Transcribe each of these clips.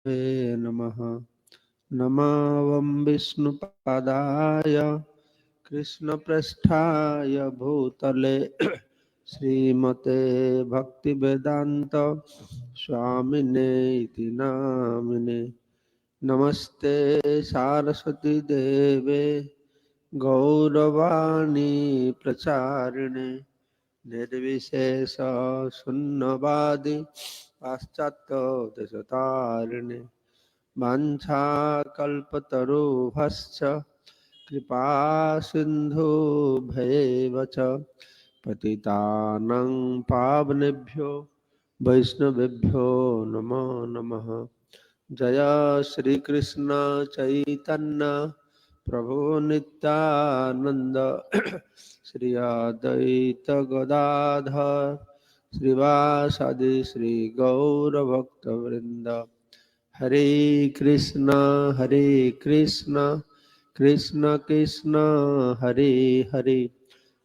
नमः। नमावं विष्णुपादाय कृष्णप्रेष्ठाय भूतले श्रीमते भक्तिवेदांत स्वामिने इति नामिने। नमस्ते सारस्वती देवे गौरवाणी प्रचारिणे निर्विशेष शून्यवादी पाश्चात्य देशतारिणे वाञ्छाकल्पतरुभ्यश्च कृपा सिन्धुभ्येव च पतितानां पावनेभ्यो वैष्णवेभ्यो नमो नमः। जय श्री कृष्ण चैतन्य प्रभु नित्यानंद श्री अद्वैत गदाधर श्रीवासादि श्री गौर भक्त वृंद। हरे कृष्ण कृष्ण कृष्ण हरे हरे,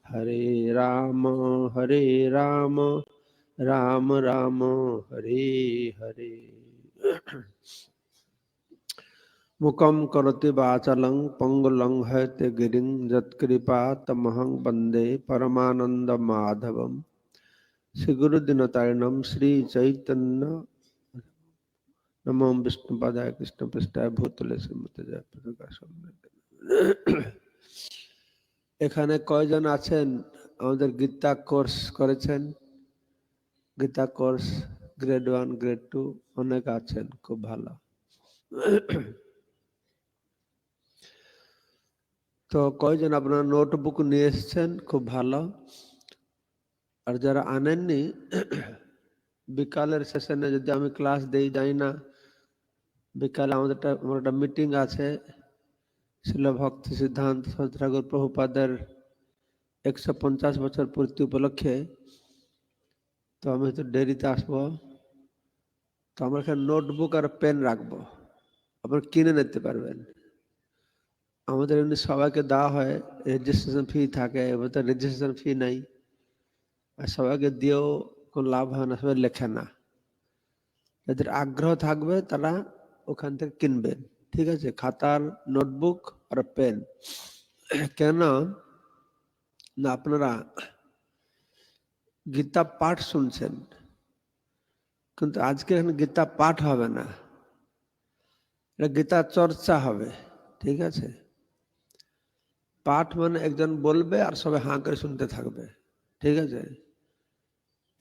हरे राम राम राम हरे हरे। मुखं करोति वाचालं पंगुलं हैते गिरिं यत्कृपा तमहं वन्दे परमानंद माधवम। श्री गुरुदिनतारिणं श्री चैतन्य नमो विष्णुपादाय कृष्णपृष्ठाय भूतले শ্রীমতে জয়প্রকাশ। এখানে কয়জন আছেন আমাদের গীতা কোর্স করেছেন? গীতা কোর্স গ্রেড 1 গ্রেড 2 অনেক আছেন, খুব ভালো। তো কয়জন আপনারা নোটবুক নিয়ে এসেছেন? খুব ভালো। আর যারা আনেননি, বিকালের সেশনে যদি আমি ক্লাস দেই যাই না, বিকালে আমাদের একটা মিটিং আছে শিল ভক্তি সিদ্ধান্ত সরস্বতী ঠাকুর প্রভুপাদের 150 বছর পূর্তি উপলক্ষে। তো আমি হয়তো দেরিতে আসবো, তো আমরা এখানে নোটবুক আর পেন রাখবো, আপনারা কিনে নিতে পারবেন। আমাদের এমনি সবাইকে দেওয়া হয়, রেজিস্ট্রেশন ফি থাকে, এবার তো রেজিস্ট্রেশন ফি নাই, আর সবাইকে দিয়েও কোনো লাভ হয় না, সবাই লেখে না। যাদের আগ্রহ থাকবে তারা ওখান থেকে কিনবেন, ঠিক আছে? খাতার নোটবুক আর পেন। কেন না, আপনারা গীতা পাঠ শুনছেন, কিন্তু আজকে এখানে গীতা পাঠ হবে না, এটা গীতা চর্চা হবে, ঠিক আছে? পাঠ মানে একজন বলবে আর সবাই হাঁ করে শুনতে থাকবে, ঠিক আছে?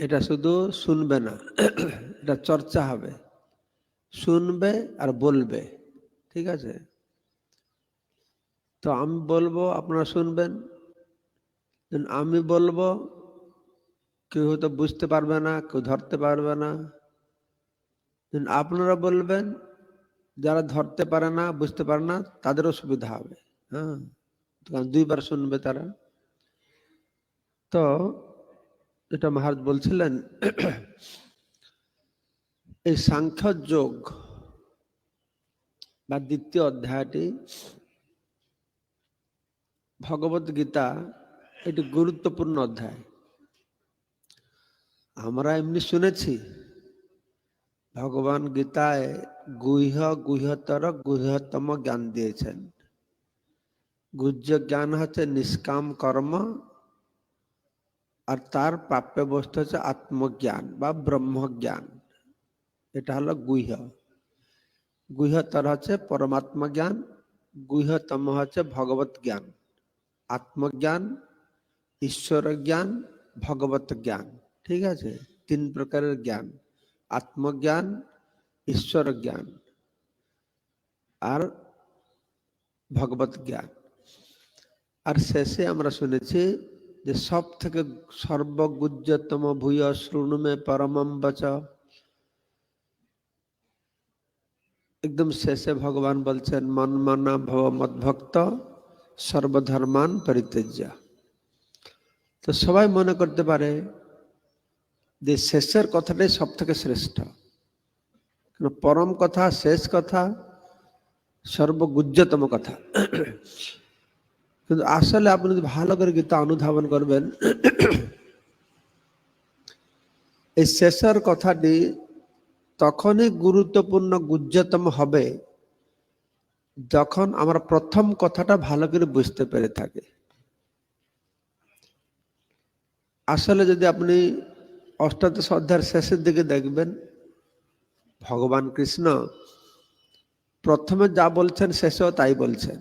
এটা শুধু শুনবে না, এটা চর্চা হবে, শুনবে আর বলবে, ঠিক আছে? তো আমি বলবো, আপনারা শুনবেন। আমি বলবো, কেউ হয়তো বুঝতে পারবে না, কেউ ধরতে পারবে না। আপনারা বলবেন, যারা ধরতে পারে না, বুঝতে পারে না, তাদেরও সুবিধা হবে। হ্যাঁ, দুইবার শুনবে তারা। তো এটা মহারাজ বলছিলেন, এই সাংখ্য যোগ বা দ্বিতীয় অধ্যায়টি ভগবত গীতা, এটি গুরুত্বপূর্ণ অধ্যায়। আমরা এমনি শুনেছি ভগবান গীতায় গুহ্যতম জ্ঞান দিয়েছেন। গুহ্য জ্ঞান হচ্ছে নিষ্কাম কর্ম, আর তার প্রাপ্য বস্তু হচ্ছে আত্মজ্ঞান বা ব্রহ্মজ্ঞান। এটা হলো গুহ্য। গুহ্যতর হচ্ছে পরমাত্মা জ্ঞান, গুহ্যতম হচ্ছে ভগবত জ্ঞান। আত্মজ্ঞান, ঈশ্বর জ্ঞান, ভগবত জ্ঞান, ঠিক আছে? 3 প্রকারের জ্ঞান: আত্মজ্ঞান, ঈশ্বর জ্ঞান আর ভগবত জ্ঞান। আর শেষে আমরা শুনেছি যে সব থেকে সর্বগুহ্যতম ভূয় শৃণুমে পরমম বচ। একদম শেষে ভগবান বলছেন, মন্মনা ভব মদ্ভক্ত সর্বধর্মান পরিত্যজ্য। তো সবাই মনে করতে পারে যে শেষের কথাটাই সব থেকে শ্রেষ্ঠ, পরম কথা, শেষ কথা, সর্বগুহ্যতম কথা। কিন্তু আসলে আপনি যদি ভালো করে গীতা অনুধাবন করবেন, এই শেষের কথাটি তখনই গুরুত্বপূর্ণ গুহ্যতম হবে যখন আমরা প্রথম কথাটা ভালো করে বুঝতে পেরে থাকি। আসলে যদি আপনি অষ্টাদশ অধ্যায়ের শেষের দিকে দেখবেন, ভগবান কৃষ্ণ প্রথমে যা বলছেন শেষেও তাই বলছেন।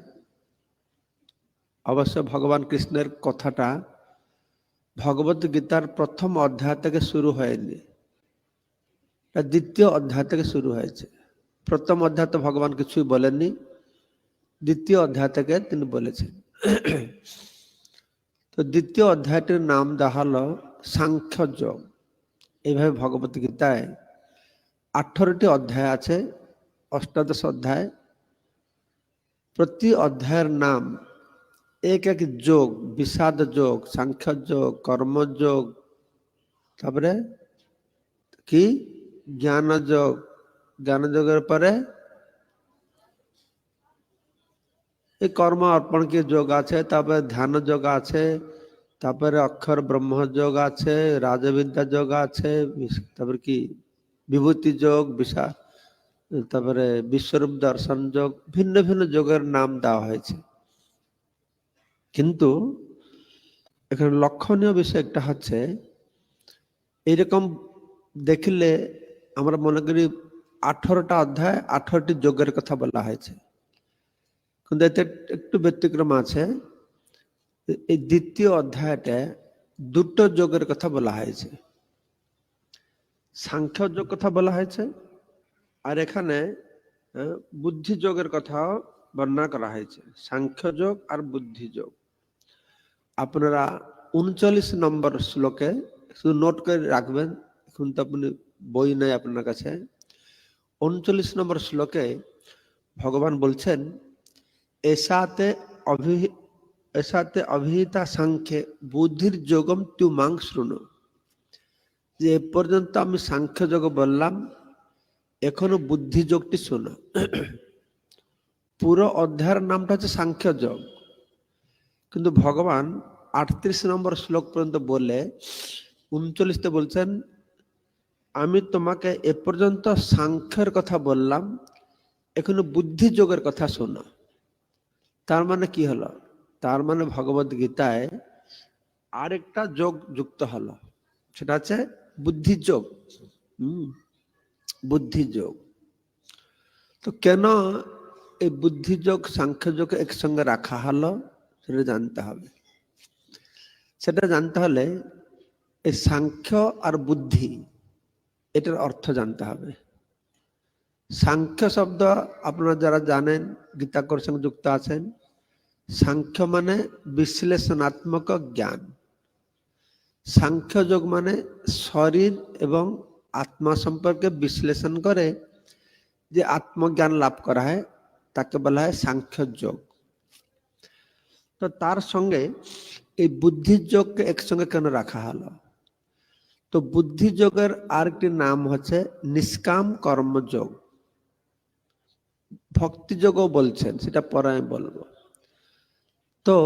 অবশ্য ভগবান কৃষ্ণের কথাটা ভগবত গীতার প্রথম অধ্যায় থেকে শুরু হয়নি, দ্বিতীয় অধ্যায় থেকে শুরু হয়েছে। প্রথম অধ্যায় তো ভগবান কিছুই বলেননি, দ্বিতীয় অধ্যায় থেকে তিনি বলেছেন। তো দ্বিতীয় অধ্যায়টির নাম দেওয়া হলো সাংখ্য যোগ। এইভাবে ভগবত গীতায় 18টি অধ্যায় আছে, অষ্টাদশ অধ্যায়। প্রতি অধ্যায়ের নাম এক এক যোগ, বিষাদ যোগ, সাংখ্য যোগ, কর্মযোগ, তারপরে কি জ্ঞান যোগ, জ্ঞান যোগের পরে এই কর্ম অর্পণ কি যোগ আছে, তারপরে ধ্যান যোগ আছে, তারপরে অক্ষর ব্রহ্ম যোগ আছে, রাজবিদ্যা যোগ আছে, তারপরে কি বিভূতি যোগ, তারপরে বিশ্বরূপ দর্শন যোগ, ভিন্ন ভিন্ন যোগের নাম দেওয়া হয়েছে। কিন্তু এখানে লক্ষণীয় বিষয় একটা হচ্ছে, এইরকম দেখলে আমরা মনে করি 18টা অধ্যায় 18টি যোগের কথা বলা হয়েছে, কিন্তু এতে একটু ব্যতিক্রম আছে। এই দ্বিতীয় অধ্যায়টা দুটো যোগের কথা বলা হয়েছে, সাংখ্য যোগ কথা বলা হয়েছে, আর এখানে বুদ্ধি যোগের কথা বর্ণনা করা হয়েছে। সাংখ্য যোগ আর বুদ্ধি যোগ আপনারা 39 নম্বর শ্লোকে শুধু নোট করে রাখবেন, এখন তো আপনি বই নেই আপনার কাছে। 39 নম্বর শ্লোকে ভগবান বলছেন, এসাতে অভিহিতা সাংখ্যে বুদ্ধির যোগম তু মাং শৃণু। যে এ পর্যন্ত আমি সাংখ্য যোগ বললাম, এখনো বুদ্ধি যোগটি শোনো। পুরো অধ্যায়ের নামটা হচ্ছে সাংখ্য যোগ, কিন্তু ভগবান 38 নম্বর শ্লোক পর্যন্ত বলে 39তে বলছেন, আমি তোমাকে এ পর্যন্ত সাংখ্যের কথা বললাম, এখনো বুদ্ধি যোগের কথা শোনো। তার মানে কি হলো? তার মানে ভগবত গীতায় আরেকটা যোগ যুক্ত হলো, সেটা হচ্ছে বুদ্ধি যোগ। বুদ্ধি যোগ। তো কেন এই বুদ্ধি যোগ সাংখ্য যোগ একসঙ্গে রাখা হলো সেটা জানতে হবে। সেটা জানতে হলে এই সাংখ্য আর বুদ্ধি এটার অর্থ জানতে হবে। সাংখ্য শব্দ আপনারা যারা জানেন, গীতাকর সঙ্গে যুক্ত আছেন, সাংখ্য মানে বিশ্লেষণাত্মক জ্ঞান। সাংখ্য যোগ মানে শরীর এবং আত্মা সম্পর্কে বিশ্লেষণ করে যে আত্মজ্ঞান লাভ করা হয় তাকে বলা হয় সাংখ্য যোগ। তো তার সঙ্গে এই বুদ্ধি যোগকে একসঙ্গে কেন রাখা হলো? তো বুদ্ধি যোগের আরেকটি নাম হচ্ছে নিষ্কাম কর্মযোগ। ভক্তি যোগও বলছেন, সেটা পরে আমি বলবো। তো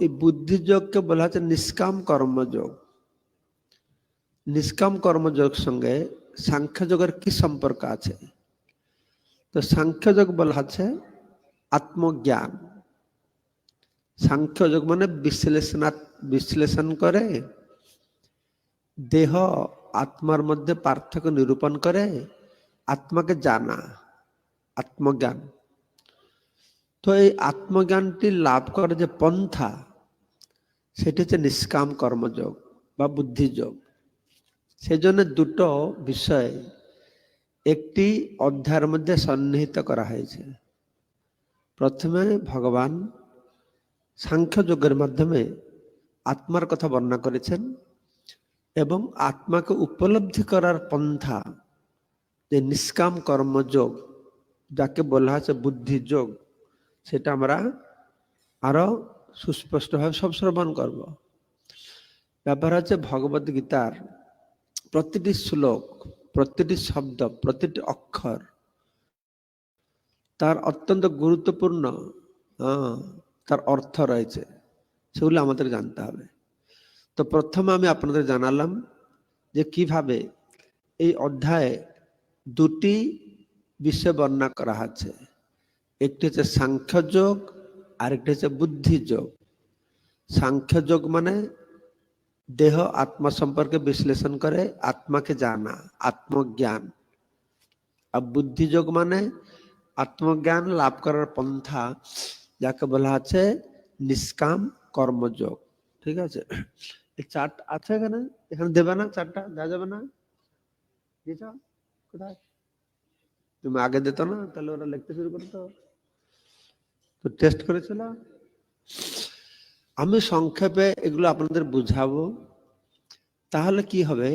এই বুদ্ধি যোগকে বলা হচ্ছে নিষ্কাম কর্মযোগ। নিষ্কাম কর্মযোগ সঙ্গে সাংখ্য যোগের কি সম্পর্ক আছে? তো সাংখ্য যোগ বলা হচ্ছে আত্মজ্ঞান। সাংখ্য যোগ মানে বিশ্লেষণ করে দেহ আত্মার মধ্যে পার্থক্য নিরূপণ করে আত্মাকে জানা, আত্মজ্ঞান। তো এই আত্মজ্ঞানটি লাভ করে যে পন্থা, সেটি হচ্ছে নিষ্কাম কর্মযোগ বা বুদ্ধিযোগ। সেই জন্য দুটো বিষয় একটি অধ্যায়ের মধ্যে সন্নিহিত করা হয়েছে। প্রথমে ভগবান সাংখ্য যোগের মাধ্যমে আত্মার কথা বর্ণনা করেছেন এবং আত্মাকে উপলব্ধি করার পন্থা যে নিষ্কাম কর্মযোগ, যাকে বলা হচ্ছে বুদ্ধিযোগ, সেটা আমরা আরো সুস্পষ্টভাবে সব শ্রবণ করব। ব্যাপার হচ্ছে ভগবত গীতার প্রতিটি শ্লোক, প্রতিটি শব্দ, প্রতিটি অক্ষর তার অত্যন্ত গুরুত্বপূর্ণ তার অর্থ রয়েছে, সেগুলো আমাদের জানতে হবে। তো প্রথমে আমি আপনাদের জানালাম যে কিভাবে এই অধ্যায়ে দুটি বিষয় বর্ণনা করা আছে, একটি হচ্ছে সাংখ্য যোগ আর একটি হচ্ছে বুদ্ধি যোগ। সাংখ্য যোগ মানে দেহ আত্মা সম্পর্কে বিশ্লেষণ করে আত্মাকে জানা, আত্মজ্ঞান। আর বুদ্ধি যোগ মানে আত্মজ্ঞান লাভ করার পন্থা, যাকে বলা আছে নিষ্কাম কর্মযোগ। ঠিক আছে, এই চার্ট আছে এখানে, এখানে দেবে না? চারটা দেওয়া যাবে না? দিয়েছ কোথায়? তুমি আগে দিত না, তাহলে ওরা লিখতে শুরু করতো। তো টেস্ট করেছিল। আমি সংক্ষেপে এগুলো আপনাদের বুঝাবো, তাহলে কি হবে,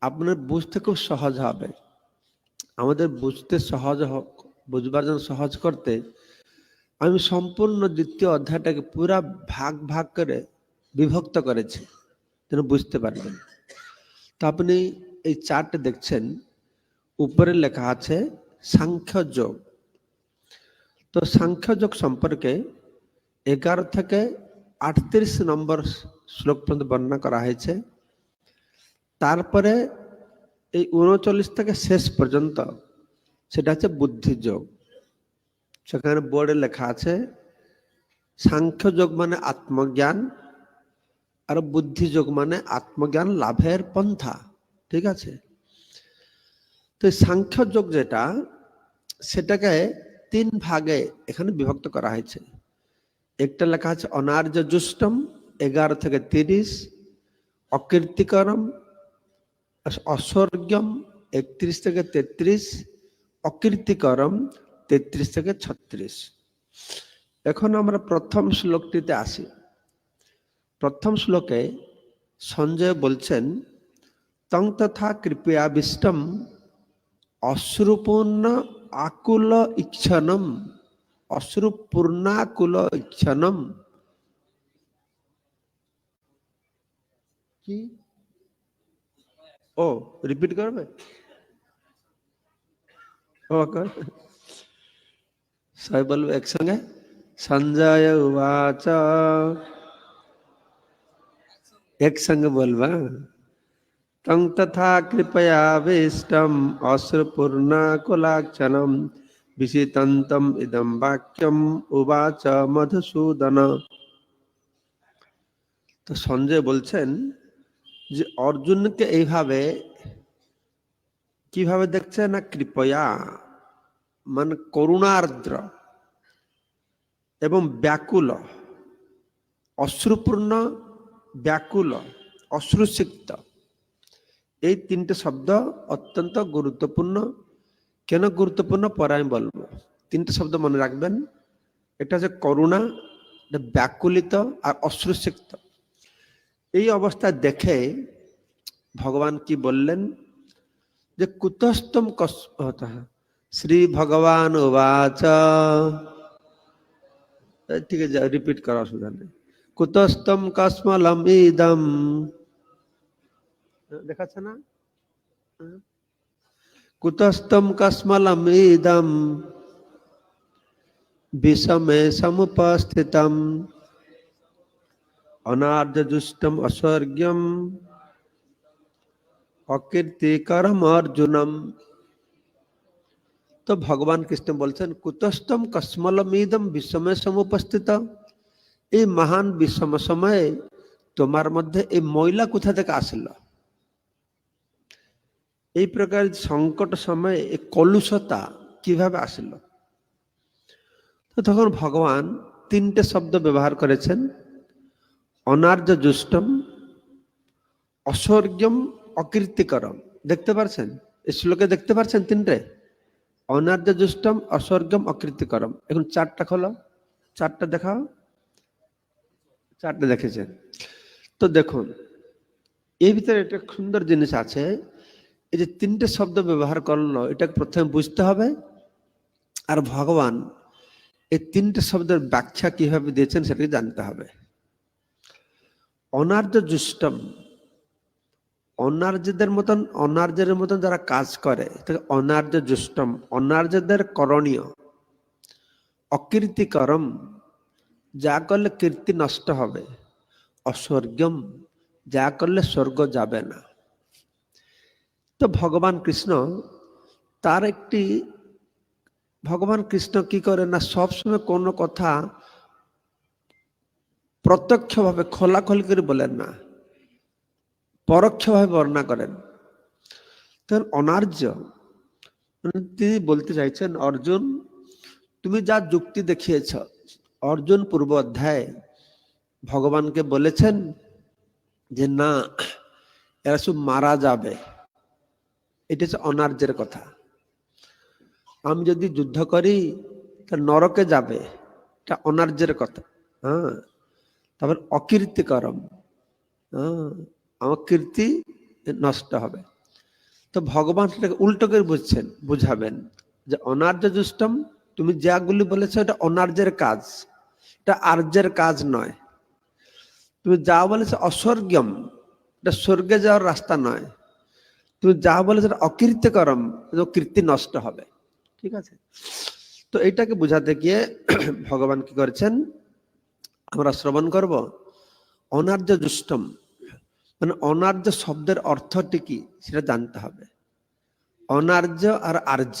আপনার বুঝতে খুব সহজ হবে। আমাদের বুঝতে সহজ বুঝবার জন্য সহজ করতে আমি সম্পূর্ণ দ্বিতীয় অধ্যায়টাকে পুরা ভাগ ভাগ করে বিভক্ত করেছি, যেন বুঝতে পারবেন। তো আপনি এই চার্টে দেখছেন, উপরে লেখা আছে সাংখ্য যোগ। তো সাংখ্য যোগ সম্পর্কে 11 থেকে 38 নম্বর শ্লোক পর্যন্ত বর্ণনা করা হয়েছে। তারপরে এই 39 থেকে শেষ পর্যন্ত সেটা হচ্ছে বুদ্ধি যোগ। সেখানে বোর্ডে লেখা আছে সাংখ্য যোগ মানে আত্মজ্ঞান, আর বুদ্ধি যোগ মানে আত্মজ্ঞান লাভের পন্থা। ঠিক আছে, তো সাংখ্য যোগ যেটা, সেটাকে 3 ভাগে এখানে বিভক্ত করা হয়েছে। একটা লেখা আছে অনার্য জুষ্টম 11 থেকে 30, অকীর্তিকরম অস্বর্গম 31 থেকে 33, অকীর্তিকরম 33 থেকে 36। এখন আমরা প্রথম শ্লোকটিতে আসি। প্রথম শ্লোকে সঞ্জয় বলছেন তং তথা কৃপয়াবিষ্টম অশ্রুপূর্ণ আকুল ইচ্ছনম, অশ্রুপূর্ণাকুল ইচ্ছনম। কি ও রিপিট করবে? সবাই বলবে একসঙ্গে, সঞ্জয় উবাচ, একসঙ্গে বলবা। তং তথা কৃপয়াবিষ্টম অশ্রুপূর্ণাকুলাক্ষণম বিষিতন্তম ইদম বাক্যম উবাচ মধুসূদন। তো সঞ্জয় বলছেন যে অর্জুনকে এইভাবে কিভাবে দেখছে না, কৃপয়া মানে করুণার্দ্র এবং ব্যাকুল, অশ্রুপূর্ণ, ব্যাকুল, অশ্রুসিক্ত, এই 3টে শব্দ অত্যন্ত গুরুত্বপূর্ণ। কেন গুরুত্বপূর্ণ পরে আমি বলবো। 3টে শব্দ মনে রাখবেন, এটা হচ্ছে করুণা, এটা ব্যাকুলিত আর অশ্রুসিক্ত। এই অবস্থা দেখে ভগবান কি বললেন যে কুতস্তম শ্রী ভগবান উবাচ, ঠিক আছে রিপিট করা অসুবিধা নেই। কুতস্তম কস্মলম ইদম, দেখাচ্ছে না? কুতস্তম কস্মলম ইদম বিষমে সমুপস্থিতম অনার্যজুষ্টম অস্বর্গ্যম অকীর্তিকরম অর্জুনম। তো ভগবান কৃষ্ণ বলছেন কুতস্তম কস্মলমিদম বিষমে সমুপস্থিত, এই মহান বিষম সময়ে তোমার মধ্যে এই ময়লা কোথা থেকে আসলো? এই প্রকার সংকট সময়ে এই কলুষতা কিভাবে আসলো? তো তখন ভগবান 3টে শব্দ ব্যবহার করেছেন, অনার্য জুষ্টম, অস্বর্গম, অকীর্তিকরম। দেখতে পারছেন এই শ্লোকে? দেখতে পারছেন 3টে? অনার্য জুষ্টম, অস্বর্গম, অকীর্তিকরম। এখন 4টা খোলো, 4টা দেখাও। 4টে দেখেছেন তো? দেখুন এর ভিতরে একটা সুন্দর জিনিস আছে। এই যে 3টে শব্দ ব্যবহার করলো, এটা প্রথমে বুঝতে হবে। আর ভগবান এই 3টে শব্দের ব্যাখ্যা কিভাবে দিয়েছেন সেটাকে জানতে হবে। অনার্য জুষ্টম, অনার্যদের মতন, অনার্যের মতন যারা কাজ করে তাকে অনার্য জুষ্টম, অনার্যদের করণীয়। অকীর্তিকরম, যা করলে কীর্তি নষ্ট হবে। অস্বর্গম, যা করলে স্বর্গ যাবে না। তো ভগবান কৃষ্ণ তার একটি ভগবান কৃষ্ণ কি করেন না, সবসময় কোনো কথা প্রত্যক্ষভাবে খোলাখুলি করে বলেন না, পরোক্ষভাবে বর্ণনা করেন। তখন অনার্য তিনি বলতে চাইছেন, অর্জুন তুমি যা যুক্তি দেখিয়েছ, অর্জুন পূর্ব অধ্যায়ে ভগবানকে বলেছেন যে না, এরা সব মারা যাবে, এটা হচ্ছে অনার্যের কথা। আমি যদি যুদ্ধ করি তা নরকে যাবে, এটা অনার্যের কথা। হ্যাঁ, তারপর অকীর্তিকরম, হ্যাঁ, আমার কীর্তি নষ্ট হবে। তো ভগবান সেটাকে উল্টো করে বুঝাবেন যে অনার্য দুষ্টম, তুমি যাগুলি বলেছো এটা অনার্যের কাজ, এটা আর্যের কাজ নয়। তুমি যা বলেছো অস্বর্গম, এটা স্বর্গে যাওয়ার রাস্তা নয়। তুমি যা বলেছো এটা অকীর্তিকরম, কীর্তি নষ্ট হবে। ঠিক আছে, তো এইটাকে বুঝাতে গিয়ে ভগবান কি করেছেন আমরা শ্রবণ করব। অনার্য দুষ্টম মানে অনার্য শব্দের অর্থটি কি সেটা জানতে হবে। অনার্য আর আর্য,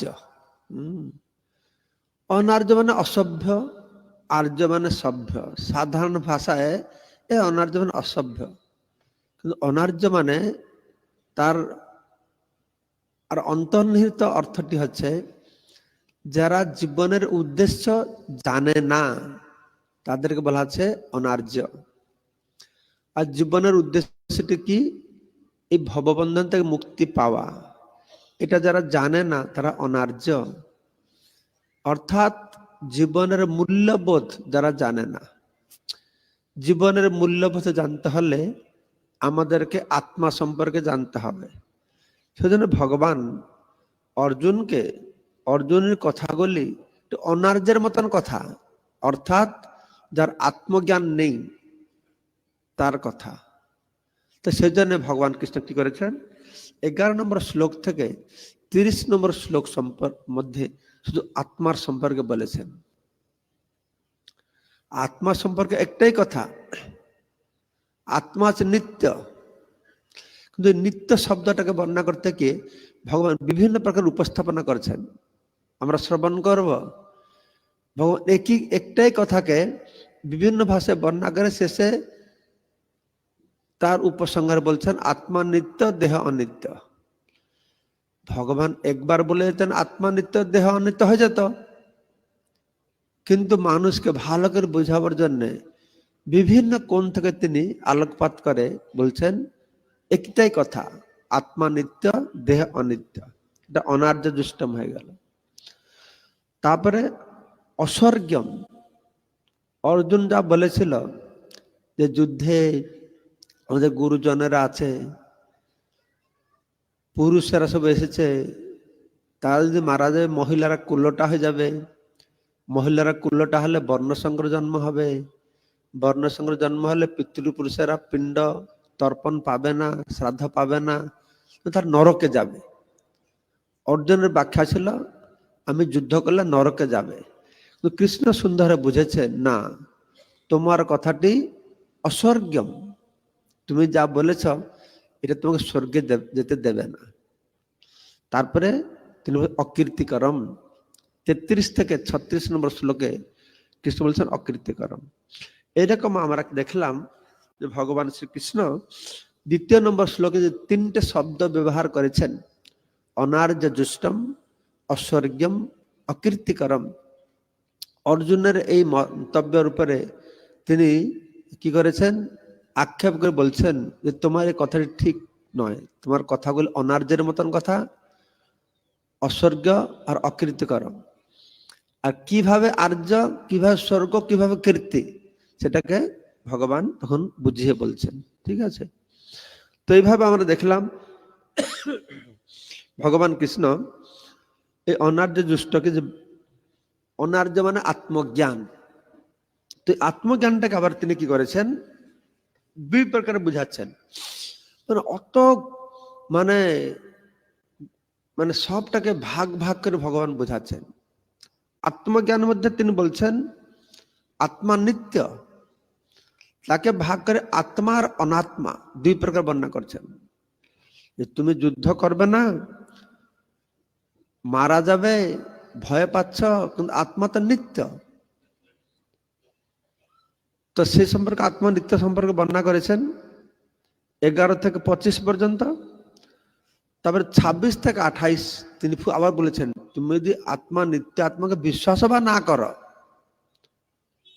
অনার্য মানে অসভ্য, আর্য মানে সভ্য। সাধারণ ভাষায় এ অনার্য মানে অসভ্য, কিন্তু অনার্য মানে তার আর অন্তর্নিহিত অর্থটি হচ্ছে যারা জীবনের উদ্দেশ্য জানে না তাদেরকে বলা হচ্ছে অনার্য। আর জীবনের উদ্দেশ্যটি কি, এই ভববন্ধন থেকে মুক্তি পাওয়া, এটা যারা জানে না তারা অনার্য। অর্থাৎ জীবনের মূল্যবোধ যারা জানে না। জীবনের মূল্যবোধ জানতে হলে আমাদেরকে আত্মা সম্পর্কে জানতে হবে। সেজন্য ভগবান অর্জুনের কথাগুলি অনার্যের মতন কথা, অর্থাৎ যার আত্মজ্ঞান নেই তার কথা। তো সেই জন্য ভগবান কৃষ্ণ কি করেছেন, 11 নম্বর শ্লোক থেকে 30 নম্বর শ্লোক মধ্যে শুধু আত্মার সম্পর্কে বলেছেন। আত্মা সম্পর্কে একটাই কথা, আত্মা হচ্ছে নিত্য। কিন্তু নিত্য শব্দটাকে বর্ণনা করতে গিয়ে ভগবান বিভিন্ন প্রকার উপস্থাপনা করেছেন, আমরা শ্রবণ করব। ভগবান একটাই কথাকে বিভিন্ন ভাষায় বর্ণনা করে শেষে তার উপসংহার বলছেন আত্মা নিত্য, দেহ অনিত্য। ভগবান একবার বলে যেতেন আত্মা নিত্য, দেহ অনিত্য হয়ে যেত, কিন্তু মানুষকে ভালো করে বোঝাবার জন্য বিভিন্ন কোণ থেকে তিনি আলোকপাত করে বলছেন একটাই কথা, আত্মা নিত্য, দেহ অনিত্য। এটা অনার্য দুষ্টম হয়ে গেল। তারপরে অস্বর্গম, অর্জুন যা বলেছিল যে যুদ্ধে আমাদের গুরুজনেরা আছে, পুরুষেরা সব এসেছে, তারা যদি মারা যায় মহিলারা কুল্লটা হয়ে যাবে, মহিলারা কুল্লটা হলে বর্ণসংকর জন্ম হবে, বর্ণসংকর জন্ম হলে পিতৃপুরুষেরা পিণ্ড তর্পণ পাবে না, শ্রাদ্ধ পাবে না, তার নরকে যাবে। অর্জুনের ব্যাখ্যা ছিল আমি যুদ্ধ করলে নরকে যাবে। কিন্তু কৃষ্ণ সুন্দরে বুঝেছে না, তোমার কথাটি অস্বর্গম, তুমি যা বলেছ এটা তোমাকে স্বর্গে যেতে দেবে না। তারপরে তিনি অকীর্তিকরম, 33 থেকে 36 নম্বর শ্লোকে কৃষ্ণ বলছেন অকীর্তিকরম। এইরকম আমরা দেখলাম যে ভগবান শ্রীকৃষ্ণ 2 নম্বর শ্লোকে যে 3টে শব্দ ব্যবহার করেছেন, অনার্য জুষ্টম, অস্বর্গম, অকীর্তিকরম। অর্জুনের এই মন্তব্যের উপরে তিনি কি করেছেন, আক্ষেপ করে বলছেন যে তোমার এই কথাটি ঠিক নয়, তোমার কথাগুলো অনার্যের মতন কথা, অস্বর্গ আর অকীর্তিকরম। আর কিভাবে আর্য, কিভাবে স্বর্গ, কিভাবে কীর্তি, সেটাকে ভগবান তখন বুঝিয়ে বলছেন। ঠিক আছে, তো এইভাবে আমরা দেখলাম ভগবান কৃষ্ণ এই অনার্য দুষ্টকে, যে অনার্য মানে আত্মজ্ঞান, তো আত্মজ্ঞানটাকে আবার তিনি কি করেছেন, 2 প্রকারে বুঝাচ্ছেন। মানে অত মানে মানে সবটাকে ভাগ ভাগ করে ভগবান বোঝাচ্ছেন। আত্মজ্ঞানের মধ্যে তিনি বলছেন আত্মা নিত্য, তাকে ভাগ করে আত্মা আর অনাত্মা 2 প্রকার বর্ণনা করছেন। যে তুমি যুদ্ধ করবে না, মারা যাবে ভয় পাচ্ছ, কিন্তু আত্মা তো নিত্য। তো সেই সম্পর্কে আত্মা নিত্য সম্পর্কে বর্ণনা করেছেন 11 থেকে 25 পর্যন্ত। তারপরে 26 থেকে 28 তিনি আবার বলেছেন, তুমি যদি আত্মা নিত্য আত্মাকে বিশ্বাস বা না করো,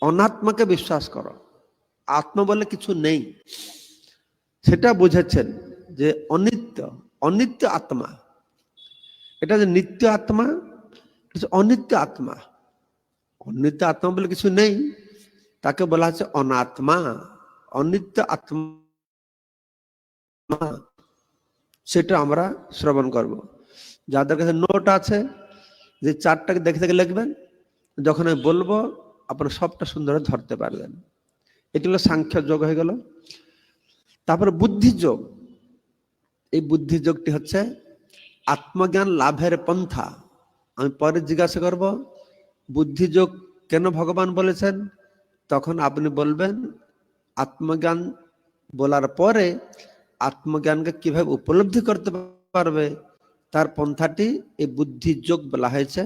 অনাত্মাকে বিশ্বাস করো, আত্মা বলে কিছু নেই, সেটা বুঝেছেন যে অনিত্য, অনিত্য আত্মা। এটা যে নিত্য আত্মা, অনিত্য আত্মা। অনিত্য আত্মা বলে কিছু নেই, তাকে বলা হচ্ছে অনাত্মা, অনিত্য আত্মা। সেটা আমরা শ্রবণ করব। যাদের কাছে নোট আছে, যে চারটাকে দেখে দেখে লিখবেন, যখন আমি বলবো আপনারা সবটা সুন্দর ধরতে পারবেন। এটি হলো সাংখ্য যোগ হয়ে গেল। তারপরে বুদ্ধি যোগ। এই বুদ্ধি যোগটি হচ্ছে আত্মজ্ঞান লাভের পন্থা। আমি পরে জিজ্ঞাসা করব বুদ্ধি যোগ কেন ভগবান বলেছেন, তখন আপনি বলবেন আত্মজ্ঞান বলার পরে আত্মজ্ঞানকে কিভাবে উপলব্ধি করতে পারবে তার পন্থাটি এই বুদ্ধি যোগ বলা হয়েছে।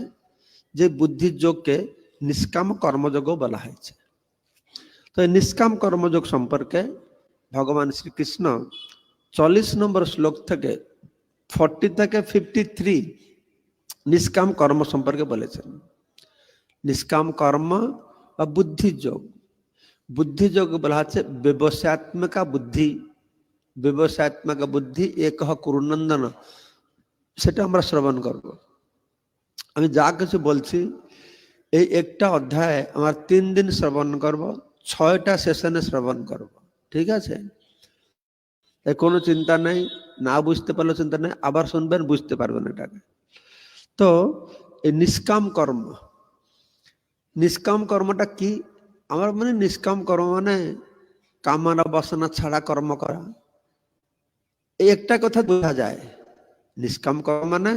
যে বুদ্ধি যোগকে নিষ্কাম কর্মযোগ বলা হয়েছে। তো এই নিষ্কাম কর্মযোগ সম্পর্কে ভগবান শ্রীকৃষ্ণ 40 নম্বর শ্লোক থেকে 40 থেকে 53 নিষ্কাম কর্ম সম্পর্কে বলেছেন। নিষ্কাম কর্ম বা বুদ্ধি যোগ। বুদ্ধি যোগ বলা হচ্ছে ব্যবসাত্মকা বুদ্ধি। ব্যবসাত্মকা বুদ্ধি এক কুরুনন্দন, সেটা আমরা শ্রবণ করব। আমি যা কিছু বলছি এই একটা অধ্যায়ে আমার 3 দিন শ্রবণ করব, 6টা সেশনে শ্রবণ করব, ঠিক আছে? কোনো চিন্তা নেই, না বুঝতে পারলে চিন্তা নেই, আবার শুনবেন, বুঝতে পারবেন এটাকে। তো এই নিষ্কাম কর্ম, নিষ্কাম কর্মটা কি? আমার মানে নিষ্কাম কর্ম মানে কামনা বাসনা ছাড়া কর্ম করা, এই একটা কথা বোঝা যায়। নিষ্কাম কর্ম মানে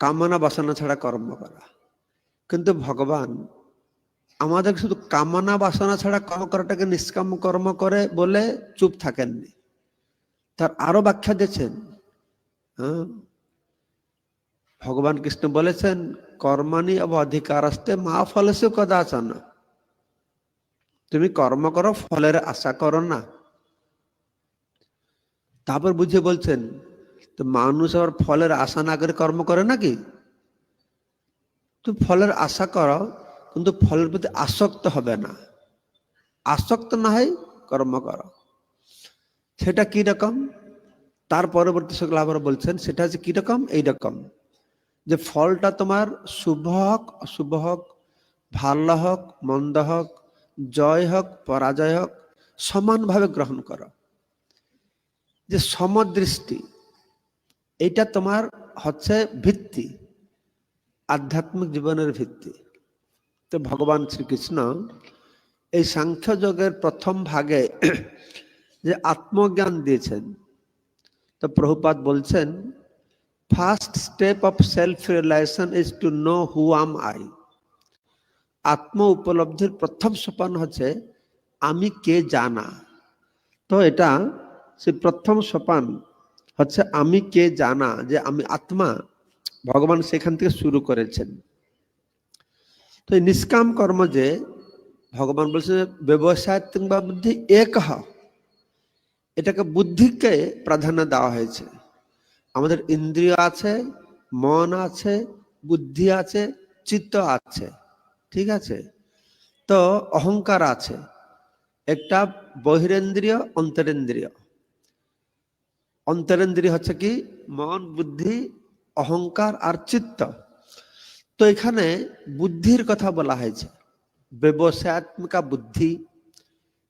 কামনা বাসনা ছাড়া কর্ম করা। কিন্তু ভগবান আমাদের শুধু কামনা বাসনা ছাড়া কর্ম করাটাকে নিষ্কাম কর্ম করে বলে চুপ থাকেননি, তার আরো ব্যাখ্যা দিয়েছেন। ভগবান কৃষ্ণ বলেছেন কর্মাণি অব অধিকার আসতে মা ফলসে কদাচন। তুমি কর্ম করো, ফলের আশা করো না। তারপর বুঝিয়ে বলছেন তো মানুষ আবার ফলের আশা না করে কর্ম করে নাকি? তুমি ফলের আশা করো, কিন্তু ফলের প্রতি আসক্ত হবে না। আসক্ত না হয় কর্ম করো। সেটা কি রকম? তার পরবর্তী সকল আবার বলছেন সেটা হচ্ছে কি রকম? এইরকম যে ফলটা তোমার শুভ হোক অশুভ হোক, ভালো হোক মন্দ হোক, জয় হোক পরাজয় হোক, সমানভাবে গ্রহণ করো। যে সমদৃষ্টি, এটা তোমার হচ্ছে ভিত্তি, আধ্যাত্মিক জীবনের ভিত্তি। তো ভগবান শ্রীকৃষ্ণ এই সাংখ্য যোগের প্রথম ভাগে যে আত্মজ্ঞান দিয়েছেন, তো প্রভুপাদ বলছেন first step of self realization is to know who am I. আত্ম উপলব্ধির প্রথম সোপান হচ্ছে আমি কে জানা। তো এটা সে প্রথম সোপান হচ্ছে আমি কে জানা, যে আমি আত্মা। ভগবান সেখান থেকে শুরু করেছেন। তো এই নিষ্কাম কর্ম যে ভগবান বলছে ব্যবসায়িক বা বুদ্ধি এক, এটাকে বুদ্ধিকে প্রাধান্য দেওয়া হয়েছে। আমাদের ইন্দ্রিয় আছে, মন আছে, বুদ্ধি আছে, চিত্ত আছে, ঠিক আছে? তো অহংকার আছে, একটা বহিরেন্দ্রিয় অন্তরেন্দ্রিয়। অন্তরেন্দ্রিয় হচ্ছে কি? মন, বুদ্ধি, অহংকার আর চিত্ত। তো এখানে বুদ্ধির কথা বলা হয়েছে। ব্যবসায়াত্মিকা বুদ্ধি,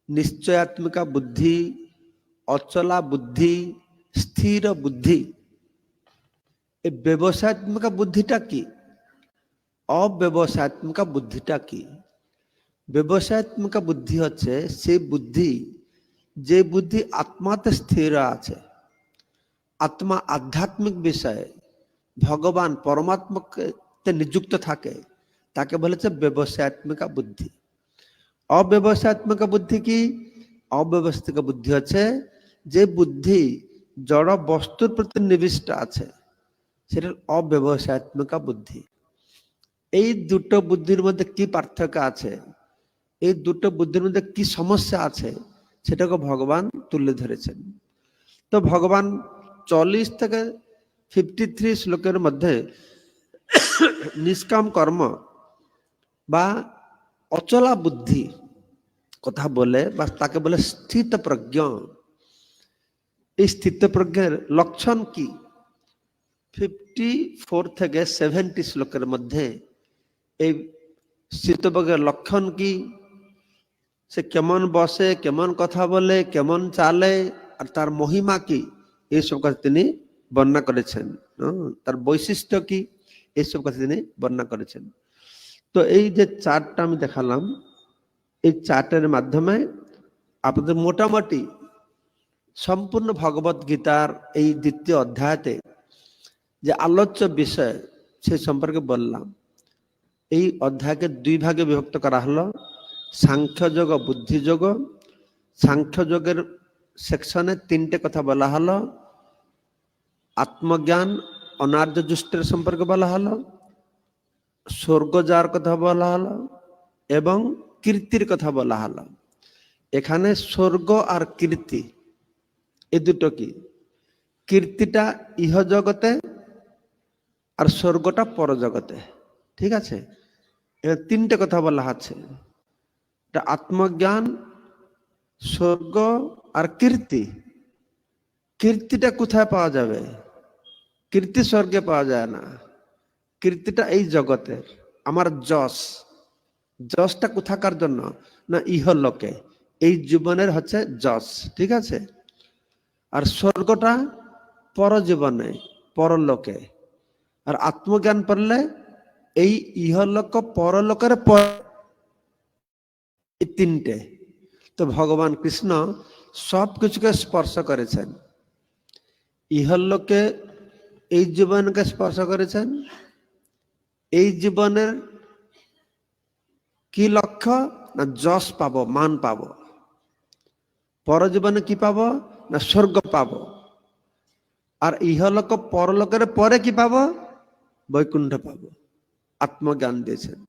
নিশ্চয়াত্মিকা বুদ্ধি, অচলা বুদ্ধি, স্থির বুদ্ধি। এই ব্যবসায়াত্মিকা বুদ্ধিটা কি? অব্যবসায়াত্মিকা বুদ্ধিটা কি? ব্যবসায়াত্মিকা বুদ্ধি হচ্ছে সেই বুদ্ধি যে বুদ্ধি আত্মাতে স্থির আছে, আত্মা আধ্যাত্মিক বিষয়ে ভগবান পরমাত্মাকে নিযুক্ত থাকে, তাকে বলেছে ব্যবসায়াত্মিকা বুদ্ধি। অব্যবসায়াত্মিকা বুদ্ধি কি? অব্যবস্থিত বুদ্ধি হচ্ছে যে বুদ্ধি জড় বস্তুর প্রতি নিবিষ্ট আছে, সেটা অব্যবসায়িকা বুদ্ধি। এই দুটো বুদ্ধির মধ্যে কি পার্থক্য আছে, এই দুটো বুদ্ধির মধ্যে কি সমস্যা আছে, সেটাকে ভগবান তুলে ধরেছেন। তো ভগবান 40 থেকে 53 শ্লোকের মধ্যে নিষ্কাম কর্ম বা অচলা বুদ্ধি কথা বলে, বা তাকে বলে স্থিত প্রজ্ঞ। এই স্থিত প্রজ্ঞের লক্ষণ কি 54 থেকে 70 শ্লোকের মধ্যে এই স্থিত প্রজ্ঞের লক্ষণ কি, সে কেমন বসে, কেমন কথা বলে, কেমন চালে, আর তার মহিমা কি, এইসব কথা তিনি বর্ণনা করেছেন। তার বৈশিষ্ট্য কি, এইসব কথা তিনি বর্ণনা করেছেন। তো এই যে চার্টটা আমি দেখালাম, এই চার্টের মাধ্যমে আপনাদের মোটামুটি সম্পূর্ণ ভগবত গীতার এই দ্বিতীয় অধ্যায়তে যে আলোচ্য বিষয় সে সম্পর্কে বললাম। এই অধ্যায়কে 2 ভাগে বিভক্ত করা হলো, সাংখ্যযোগ ও বুদ্ধিযোগ। সাংখ্যযোগের সেকশনে 3টে কথা বলা হলো, আত্মজ্ঞান অনার্য জুষ্টের সম্পর্কে বলা হলো, স্বর্গ যার কথা বলা হলো, এবং কীর্তির কথা বলা হলো। এখানে স্বর্গ আর কীর্তি এই দুটো কি, কীর্তিটা ইহ জগতে আর স্বর্গটা পরজগতে, ঠিক আছে। এর 3টে কথা বলা আছে, এটা আত্মজ্ঞান, স্বর্গ আর কীর্তি। কীর্তিটা কোথায় পাওয়া যাবে? কীর্তি স্বর্গে পাওয়া যায় না, কীর্তিটা এই জগতের। আমার যশ, যশটা কোথাকার জন্য না ইহলোকে, এই জীবনের হচ্ছে যশ, ঠিক আছে। আর স্বর্গটা পরজীবনে, পরলোকে। আর আত্মজ্ঞান পড়লে এই ইহলোক পরলোকের পর, এই 3টে। তো ভগবান কৃষ্ণ সব কিছুকে স্পর্শ করেছেন। ইহলোকে এই জীবনকে স্পর্শ করেছেন। এই জীবনের কি লক্ষ্য না যশ পাবো, মান পাবো। পরজীবনে কি পাবো না স্বর্গ পাবো। আর ইহলোক পরলোকের পরে কি পাবো? বৈকুণ্ঠ পাবো। আত্মজ্ঞান দিয়েছেন।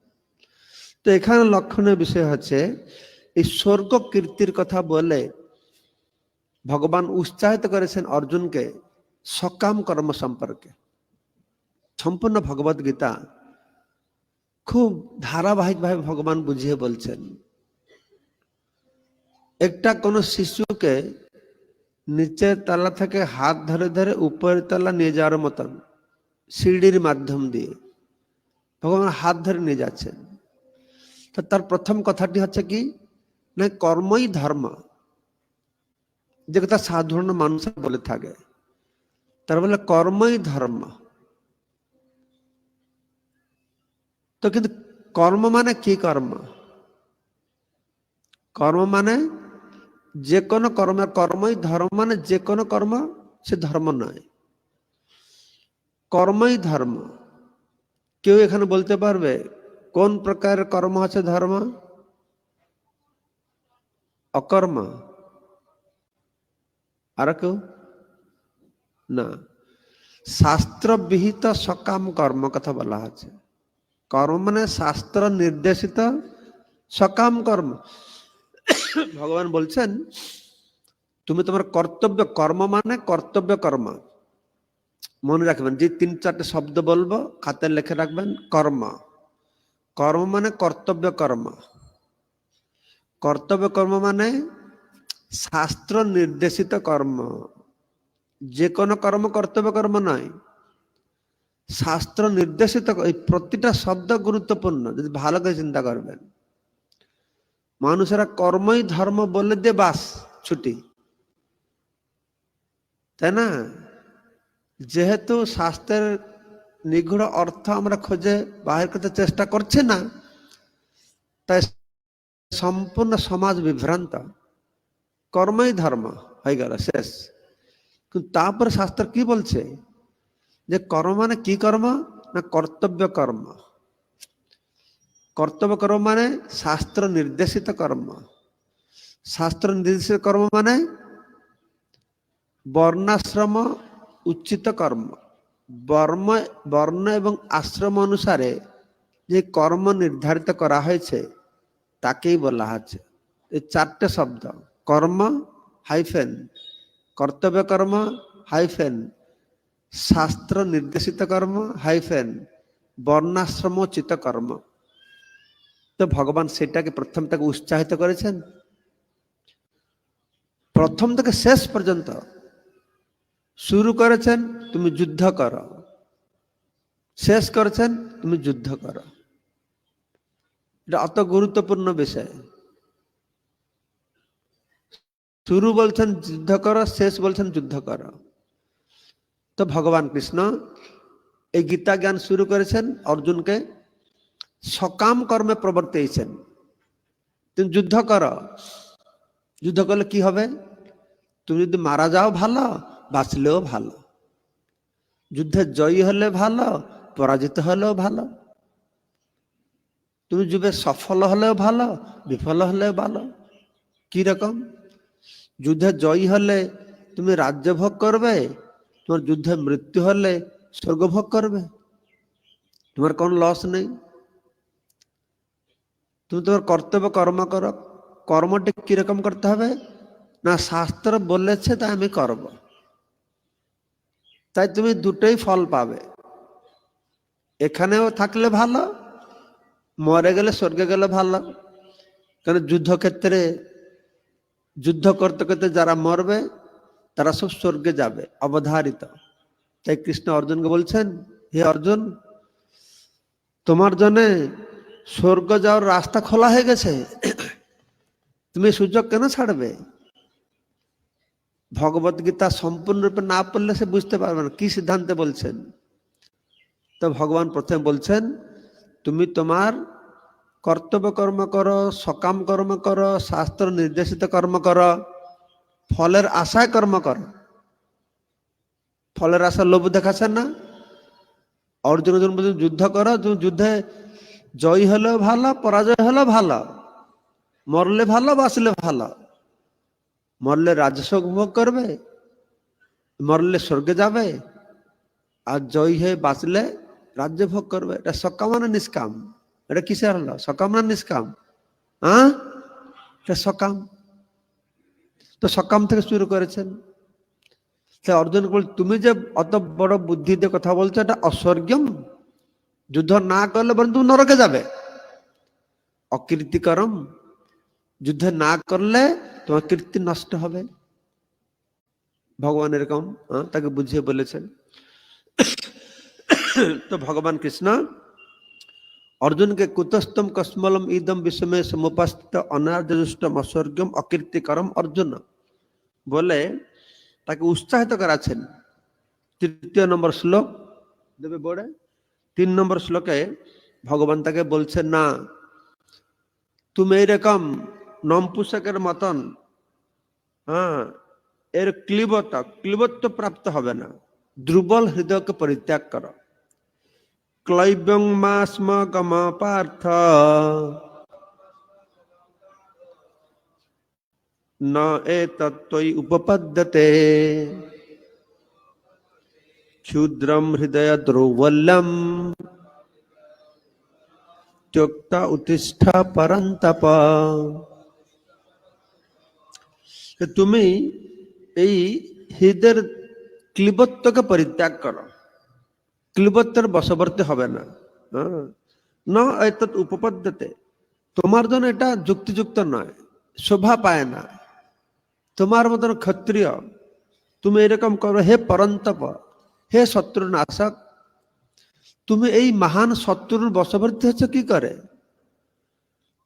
তো এখানে লক্ষণীয় বিষয় হচ্ছে এই স্বর্গ কীর্তির কথা বলে ভগবান উৎসাহিত করেছেন অর্জুনকে সকাম কর্ম সম্পর্কে। সম্পূর্ণ ভগবত গীতা খুব ধারাবাহিকভাবে ভগবান বুঝিয়ে বলছেন। একটা কোনো শিশুকে নিচের তলা থেকে হাত ধরে ধরে উপরের তলা নিয়ে যাওয়ার মতন সিঁড়ির মাধ্যম দিয়ে ভগবান হাত ধরে নিয়ে যাচ্ছেন। তো তার প্রথম কথাটি হচ্ছে কি না কর্মই ধর্ম, যে কথা সাধারণ মানুষ বলে থাকে, তার বলে কর্মই ধর্ম। তো কিন্তু কর্ম মানে কি? কর্ম কর্ম মানে যে কোনো কর্মের কর্মই ধর্ম, মানে যে কোনো কর্ম সে ধর্ম নয়, কর্মই ধর্ম। কেউ এখানে বলতে পারবে কোন প্রকারের কর্ম আছে ধর্ম? অকর্ম? আর কেউ না, শাস্ত্র বিহিত সকাম কর্ম কথা বলা আছে। কর্ম মানে শাস্ত্র নির্দেশিত সকাম কর্ম। ভগবান বলছেন তুমি তোমার কর্তব্য কর্ম, মানে কর্তব্য কর্ম মনে রাখবেন। যে 3-4টে শব্দ বলবো খাতে লিখে রাখবেন। কর্ম, কর্ম মানে কর্তব্য কর্ম। কর্তব্য কর্ম মানে শাস্ত্র নির্দেশিত কর্ম। যে কোনো কর্ম কর্তব্য কর্ম নয়, শাস্ত্র নির্দেশিত। এই প্রতিটা শব্দ গুরুত্বপূর্ণ, যদি ভালো করে চিন্তা করবেন। মানুষেরা কর্মই ধর্ম বলে দিয়ে বাস ছুটি, তাই না? যেহেতু শাস্ত্রের নিগূঢ় অর্থ আমরা খুঁজে বাহির করতে চেষ্টা করছি না, তাই সম্পূর্ণ সমাজ বিভ্রান্ত। কর্মই ধর্ম হয়ে গেল, শেষ। কিন্তু তারপরে শাস্ত্র কি বলছে যে কর্ম মানে কি? কর্ম না কর্তব্য কর্ম। কর্তব্য কর্ম মানে শাস্ত্র নির্দেশিত কর্ম। শাস্ত্র নির্দেশিত কর্ম মানে বর্ণাশ্রম উচিত কর্ম। বর্ম বর্ণ এবং আশ্রম অনুসারে যে কর্ম নির্ধারিত করা হয়েছে তাকেই বলা হচ্ছে। এই চারটে শব্দ, কর্ম হাইফেন, কর্তব্য কর্ম হাইফেন, শাস্ত্র নির্দেশিত কর্ম হাইফেন, বর্ণাশ্রমোচিত কর্ম। তো ভগবান সেটাকে প্রথম থেকে উৎসাহিত করেছেন। প্রথম থেকে শেষ পর্যন্ত শুরু করেছেন তুমি যুদ্ধ করো, শেষ করেছেন তুমি যুদ্ধ করো। এটা অত গুরুত্বপূর্ণ বিষয়। শুরু বলছেন যুদ্ধ করো, শেষ বলছেন যুদ্ধ করো। তো ভগবান কৃষ্ণ এই গীতা জ্ঞান শুরু করেছেন, অর্জুনকে সকাম কর্মে প্রবর্তিয়েছেন। তুমি যুদ্ধ করো, যুদ্ধ করলে কি হবে? তুমি যদি মারা যাও ভালো, বাঁচলেও ভালো। যুদ্ধে জয়ী হলে ভালো, পরাজিত হলেও ভালো। তুমি যুদ্ধে সফল হলেও ভালো, বিফল হলেও ভালো। কি রকম? যুদ্ধে জয়ী হলে তুমি রাজ্য ভোগ করবে, তোমার যুদ্ধে মৃত্যু হলে স্বর্গ ভোগ করবে, তোমার কোন লস নেই। তুমি তোমার কর্তব্য কর্ম করো। কর্মটি কিরকম করতে হবে? না শাস্ত্র বলেছে তাই আমি করব, তাই তুমি দুটোই ফল পাবে। এখানেও থাকলে ভালো, মরে গেলে স্বর্গে গেলে ভালো। কারণ যুদ্ধক্ষেত্রে যুদ্ধ করতে করতে যারা মরবে তারা সব স্বর্গে যাবে, অবধারিত। তাই কৃষ্ণ অর্জুনকে বলছেন, হে অর্জুন, তোমার জন্য স্বর্গ যাওয়ার রাস্তা খোলা হয়ে গেছে, তুমি সুযোগ কেন ছাড়বে? ভগবত গীতা সম্পূর্ণরূপে না পড়লে সে বুঝতে পারবে না কি সিদ্ধান্তে বলছেন। তো ভগবান প্রথমে বলছেন, তুমি তোমার কর্তব্য কর্ম করো, সকাম কর্ম করো, শাস্ত্র নির্দেশিত কর্ম করো, ফলের আশায় কর্ম করো। ফলের আশা লোভ দেখাচ্ছেন না? অর্জুন বলছেন যুদ্ধ করো, তুমি যুদ্ধে জয়ী হলেও ভালো, পরাজয় হলেও ভালো। মরলে ভালো, বাঁচলে ভালো। মরলে রাজস্ব উপভোগ করবে, মরলে স্বর্গে যাবে, আর জয়ী হয়ে বাঁচলে রাজ্য ভোগ করবে। এটা সকাম না নিষ্কাম? এটা কিসের হলো? সকাম না নিষ্কাম? হ্যাঁ, এটা সকাম। তো সকাম থেকে শুরু করেছেন। অর্জুন বল, তুমি যে অত বড় বুদ্ধি দিয়ে কথা বলছো, এটা অস্বর্গম। যুদ্ধ না করলে বরং তুমি নরকে যাবে। অকীর্তিকরম, যুদ্ধ না করলে তোমার কীর্তি নষ্ট হবে। ভগবান এরকম তাকে বুঝিয়ে বলেছেন। তো ভগবান কৃষ্ণ অর্জুনকে কুতস্তম কস্মলম ইদম বিস্মে সমুপস্থিত অনার্যষ্টম অস্বর্গম অকীর্তিকরম অর্জুন বলে তাকে উৎসাহিত করাচ্ছেন। 3 নম্বর শ্লোক দেবে বোর্ডে। 3 নম্বর শ্লোকে ভগবান তাকে বলছেন, না তুমি এইরকম নমপুষকের মতন এর ক্লিবত্ব প্রাপ্ত হবে না। দুর্বল হৃদয়কে পরিত্যাগ করো। ক্লৈব্যং মাস্ম গম পার্থ ন এতত্ত্বয়ি উপপদ্যতে ক্ষুদ্রম হৃদয় দ্রৌবল্যম ত্যক্তা উত্তিষ্ঠ পরন্তপ। তুমি এই হৃদয়ের ক্লিবত্বকে পরিত্যাগ করো। ক্লিবত্বের বশবর্তী হবে না। ন এতৎ উপপদ্যতে, তোমার জন্য এটা যুক্তিযুক্ত নয়, শোভা পায় না। তোমার মতন ক্ষত্রিয় তুমি এরকম করো? হে পরন্তপ, হে শত্রু নাশক, তুমি এই মহান শত্রুর বশবর্তী হচ্ছে কি করে?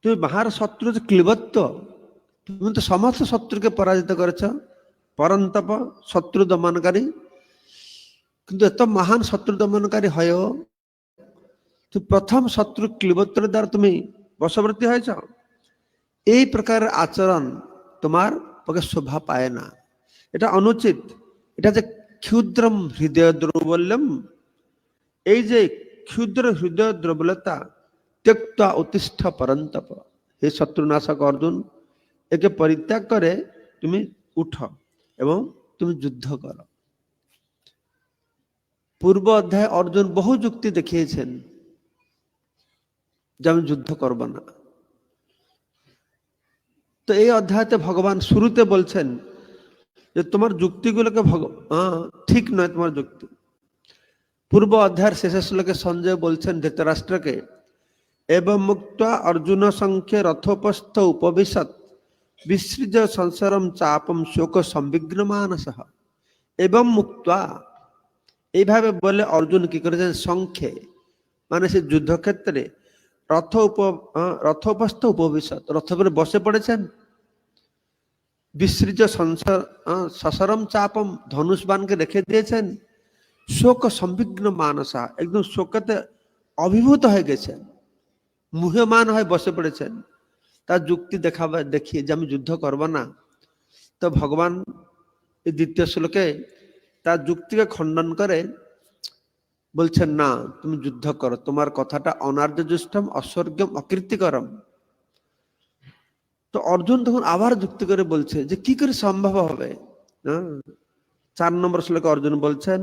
তুমি মহান শত্রু যে ক্লিবত্ব, তুমি তো সমস্ত শত্রুকে পরাজিত করেছ। পরন্তপ, শত্রু দমনকারী। কিন্তু এত মহান শত্রু দমনকারী হয়েও তুমি প্রথম শত্রু ক্লিবত্বের দ্বারা তুমি বশবর্তী হয়েছ। এই প্রকার আচরণ তোমার পক্ষে শোভা পায় না, এটা অনুচিত। এটা যে ক্ষুদ্রম হৃদয় দ্রৌবল্যম, এই যে ক্ষুদ্র হৃদয় দ্রবলতা, ত্যক্তা উত্তিষ্ঠ পরন্তপ, হে শত্রুনাশক অর্জুন, একে পরিত্যাগ করে তুমি উঠো এবং তুমি যুদ্ধ করো। পূর্ব অধ্যায়ে অর্জুন বহু যুক্তি দেখিয়েছেন যে আমি যুদ্ধ করব না। তো এই অধ্যায়তে ভগবান শুরুতে বলছেন যে তোমার যুক্তিগুলোকে ঠিক নয় তোমার যুক্তি। পূর্ব অধ্যায়ের শেষের শ্লোকে সঞ্জয় বলছেন ধৃতরাষ্ট্রকে, এবং মুক্তা অর্জুন সংখ্যে রথোপস্থ উপবিশত বিসৃজ সংসারম চাপম শোক সংবিঘ্ন মানসঃ। এবং মুক্তা, এইভাবে বলে অর্জুন কি করেছেন, সংখ্যে মানে সে যুদ্ধক্ষেত্রে রথোপস্থ উপবিশত, রথ উপরে বসে পড়েছেন, বিসৃজ সসরম চাপম, ধনুষ বাণকে রেখে দিয়েছেন, শোক সংবিঘ্ন মানসা, একদম শোকতে অভিভূত হয়ে গেছেন, মুহ্যমান হয়ে বসে পড়েছেন। তার যুক্তি দেখিয়ে যে আমি যুদ্ধ করব না। তো ভগবান এই দ্বিতীয় শ্লোকে তার যুক্তিকে খণ্ডন করে বলছেন না, তুমি যুদ্ধ করো, তোমার কথাটা অনার্য জ্যেষ্ঠম অস্বর্গম অকীর্তিকরম। তো অর্জুন তখন আবার যুক্তি করে বলছে যে কি করে সম্ভব হবে। 4 নম্বর শ্লোকে অর্জুন বলছেন,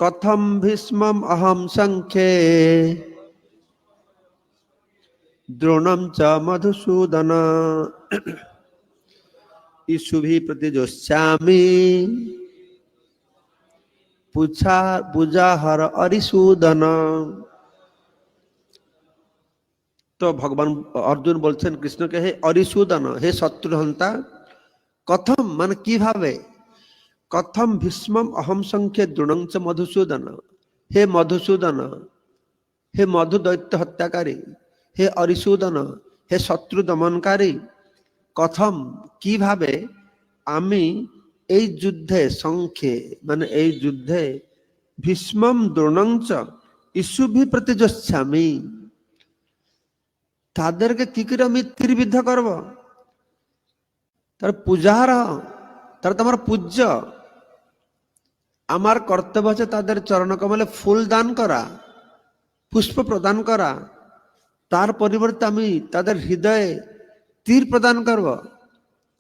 কথম ভীষ্মম অহম সংখ্যে দ্রোণম চ মধুসূদন ইষুভি প্রতিযোষ্যামি পূজাহর অরিসূদন। তো ভগবান অর্জুন বলছেন কৃষ্ণকে, হে অরিসূদন, হে শত্রুহন্তা, কথম মানে কিভাবে, কথম ভীষ্মম অহম সংখ্যে দ্রোণং চ মধুসূদন, হে মধুসূদন, হে মধু দৈত্য হত্যাকারী, হে অরিসূদন, হে শত্রু দমনকারী, কথম কিভাবে আমি এই যুদ্ধে সংখ্যে মানে এই যুদ্ধে ভীষ্মম দ্রোণং চ ইষুভি প্রতিযোষ্যামি, তাদেরকে কি করে আমি তীরবিদ্ধ করব, তার পূজার, তারা তো আমার পূজ্য, আমার কর্তব্য হচ্ছে তাদের চরণকমলে ফুল দান করা, পুষ্প প্রদান করা, তার পরিবর্তে আমি তাদের হৃদয়ে তীর প্রদান করব,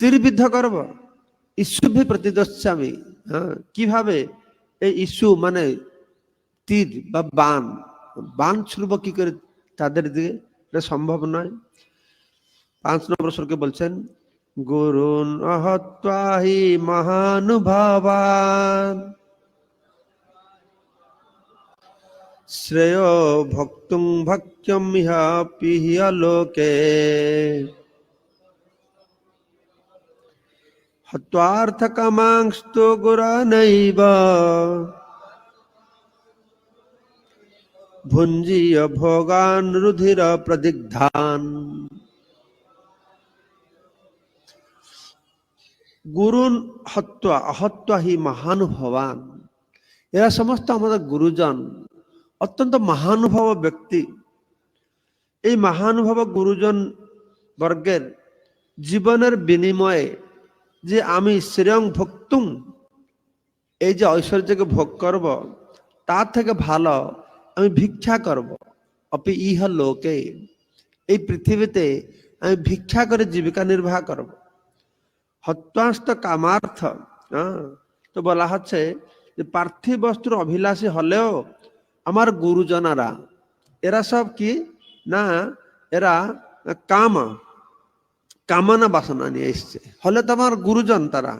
তীরবিদ্ধ করব। ইস্যুভি প্রতিদস্যামি, কিভাবে এই ইস্যু মানে তীর বা বান ছুড়ব কি করে তাদের দিকে, এটা সম্ভব নয়। 5 নম্বর শ্লোকে বলছেন, গুরুন অহত্বা হি মহানুভাবান শ্রেয় ভক্তুং ভক্ত্যম ইহা পিহিয়া লোকে হত্বার্থ কামাংস্তু গুরানৈব ভুঞ্জীয় ভোগান রুধির প্রদিগ্ধান। গুরুন হত্বা অহত্বা হি মহানুভবান, এরা সমস্ত আমাদের গুরুজন, অত্যন্ত মহানুভব ব্যক্তি। এই মহানুভব গুরুজন বর্গের জীবনের বিনিময়ে যে আমি শ্রেয়ং ভক্তুং, এই যে ঐশ্বর্যকে ভোগ করব, তার থেকে ভালো আমি ভিক্ষা করব, অপি ইহ লোকে, এই পৃথিবীতে আমি ভিক্ষা করে জীবিকা নির্বাহ করব। হত্যাস্ত কামার্থ, তো বলা হচ্ছে যে পার্থিব বস্তুর অভিলাষী হলেও আমার গুরুজনারা, এরা সব কি না, এরা কামনা বাসনা নিয়ে এসছে, হলে তো আমার গুরুজন তারা।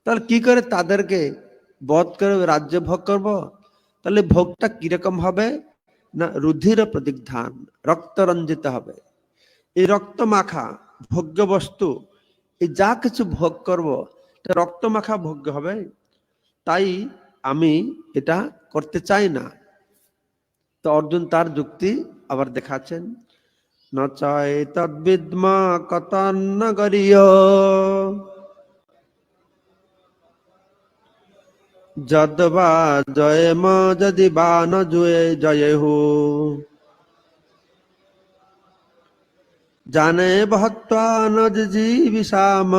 তাহলে কি করে তাদেরকে বধ করে রাজ্য ভোগ করব, তাহলে ভোগটা কিরকম হবে না, রুধির প্রদিগ্ধান, রক্ত রঞ্জিত হবে। এই রক্ত মাখা ভোগ্য বস্তু, এই যা কিছু ভোগ করব রক্ত মাখা ভোগ্য হবে, তাই আমি এটা করতে চাই না। তো অর্জুন তার যুক্তি আবার দেখাচ্ছেন, ন চায় তদ্বিদ্মা কতন্ন গরীয় যদ্বা জয়ম যদি বা ন জয়েহু জানে বহত্বা ন জীবিষাম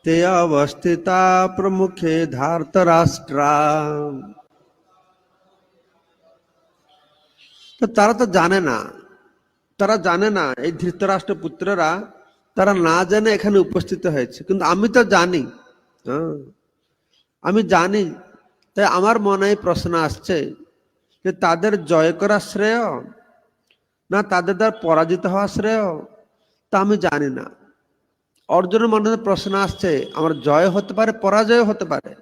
তে অবস্থিতা প্রমুখে ধার্তরাষ্ট্রা। তো তারা তো জানে না, এই ধৃতরাষ্ট্র পুত্ররা তারা না জানে এখানে উপস্থিত হয়েছে, কিন্তু আমি তো জানি। আমি জানি, তাই আমার মনে প্রশ্ন আসছে যে তাদের জয় করা শ্রেয় না তাদের দ্বারা পরাজিত হওয়া শ্রেয়, তা আমি জানি না। অর্জুনের মনে প্রশ্ন আসছে আমার জয় হতে পারে, পরাজয় হতে পারে।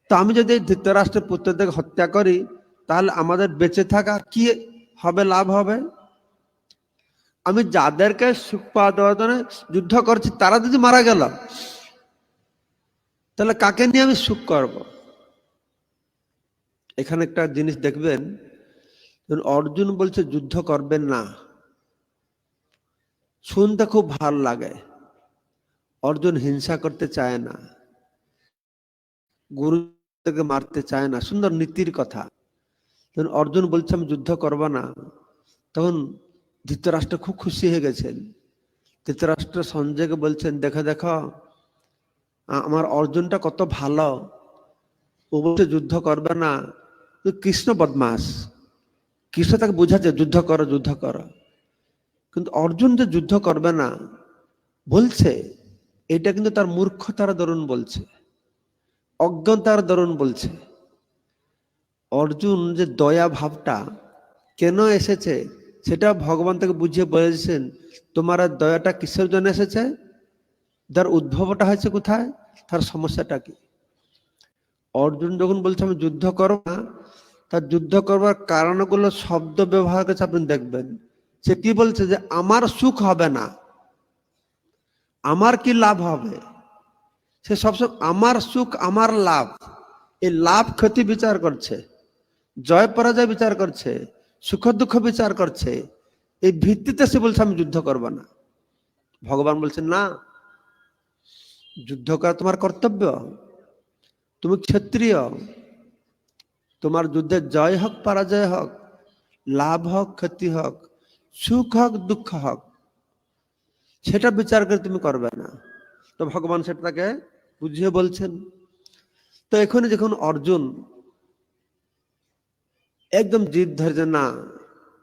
তো আমি যদি ধৃতরাষ্ট্রের পুত্রদের হত্যা করি তাহলে আমাদের বেঁচে থাকা কি হবে, লাভ হবে? আমি যাদেরকে সুখ পাওয়া দেওয়ার জন্য যুদ্ধ করছি তারা যদি মারা গেল, তাহলে কাকে নিয়ে আমি সুখ করব? এখানে একটা জিনিস দেখবেন, অর্জুন বলছে যুদ্ধ করবেন না, শুনতে খুব ভালো লাগে। অর্জুন হিংসা করতে চায় না, গুরুকে মারতে চায় না, সুন্দর নীতির কথা। অর্জুন বলছে আমি যুদ্ধ করব না, তখন ধৃতরাষ্ট্র খুব খুশি হয়ে গেছেন। ধৃতরাষ্ট্র সঞ্জয়কে বলছেন দেখো দেখো আমার অর্জুনটা কত ভালো, ও বলছে যুদ্ধ করবে না। কৃষ্ণ বদমাস, কৃষ্ণ তাকে বুঝাচ্ছে যুদ্ধ করো যুদ্ধ করো, কিন্তু অর্জুন যে যুদ্ধ করবে না বলছে, এটা কিন্তু তার মূর্খতার দরুন বলছে, অজ্ঞতার দরুন বলছে। অর্জুন যে দয়া ভাবটা কেন এসেছে সেটা ভগবান তাকে বুঝিয়ে বলেছেন। তোমার দয়াটা কিসের জন্য এসেছে, যার উদ্ভবটা হয়েছে কোথায়, তার সমস্যাটা কি। অর্জুন যখন বলছে আমি যুদ্ধ করব না, তার যুদ্ধ করবার কারণগুলো শব্দ ব্যবহার করছে, আপনি দেখবেন সে কি বলছে যে আমার সুখ হবে না, আমার কি লাভ হবে। সে সবসময় আমার সুখ আমার লাভ, এই লাভ ক্ষতি বিচার করছে, জয় পরাজয় বিচার করছে, সুখ দুঃখ বিচার করছে। এই ভিত্তিতে সে বলছে আমি যুদ্ধ করব না। ভগবান বলছেন না, যুদ্ধ করা তোমার কর্তব্য, তুমি ক্ষত্রিয়, তোমার যুদ্ধে জয় হোক পরাজয় হোক, লাভ হোক ক্ষতি হোক, সুখ হোক দুঃখ হোক, সেটা বিচার করে তুমি করবে না। তো ভগবান সেটা তাকে বুঝিয়ে বলছেন। তো এখানে যখন অর্জুন একদম জিদ ধরছে না,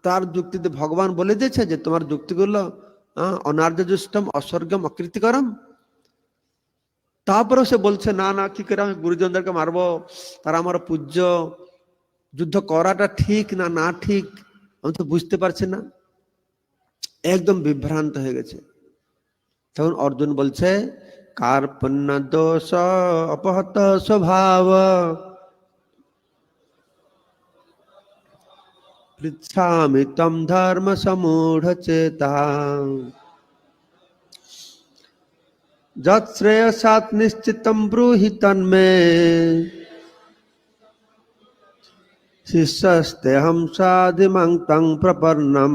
তার যুক্তিতে ভগবান বলে দিয়েছে যে তোমার যুক্তিগুলো অনার্য দুষ্টম অস্বর্গম অকৃতিকরম, তারপরেও সে বলছে না না কি করে আমি গুরুজনদেরকে মারবো, তারা আমার পূজ্য, যুদ্ধ করাটা ঠিক না না ঠিক আমি তো বুঝতে পারছি না, একদম বিভ্রান্ত হয়ে গেছে। তখন অর্জুন বলছে কার্পণ্য দোষ অপহত স্বভাব পৃচ্ছামি তম ধর্ম সমূঢ় চেতা যৎ শ্রেয়সাৎ নিশ্চিতম ব্রূহি তন্মে শিষ্যস্তেহম সাধিমাং তং প্রপন্নম।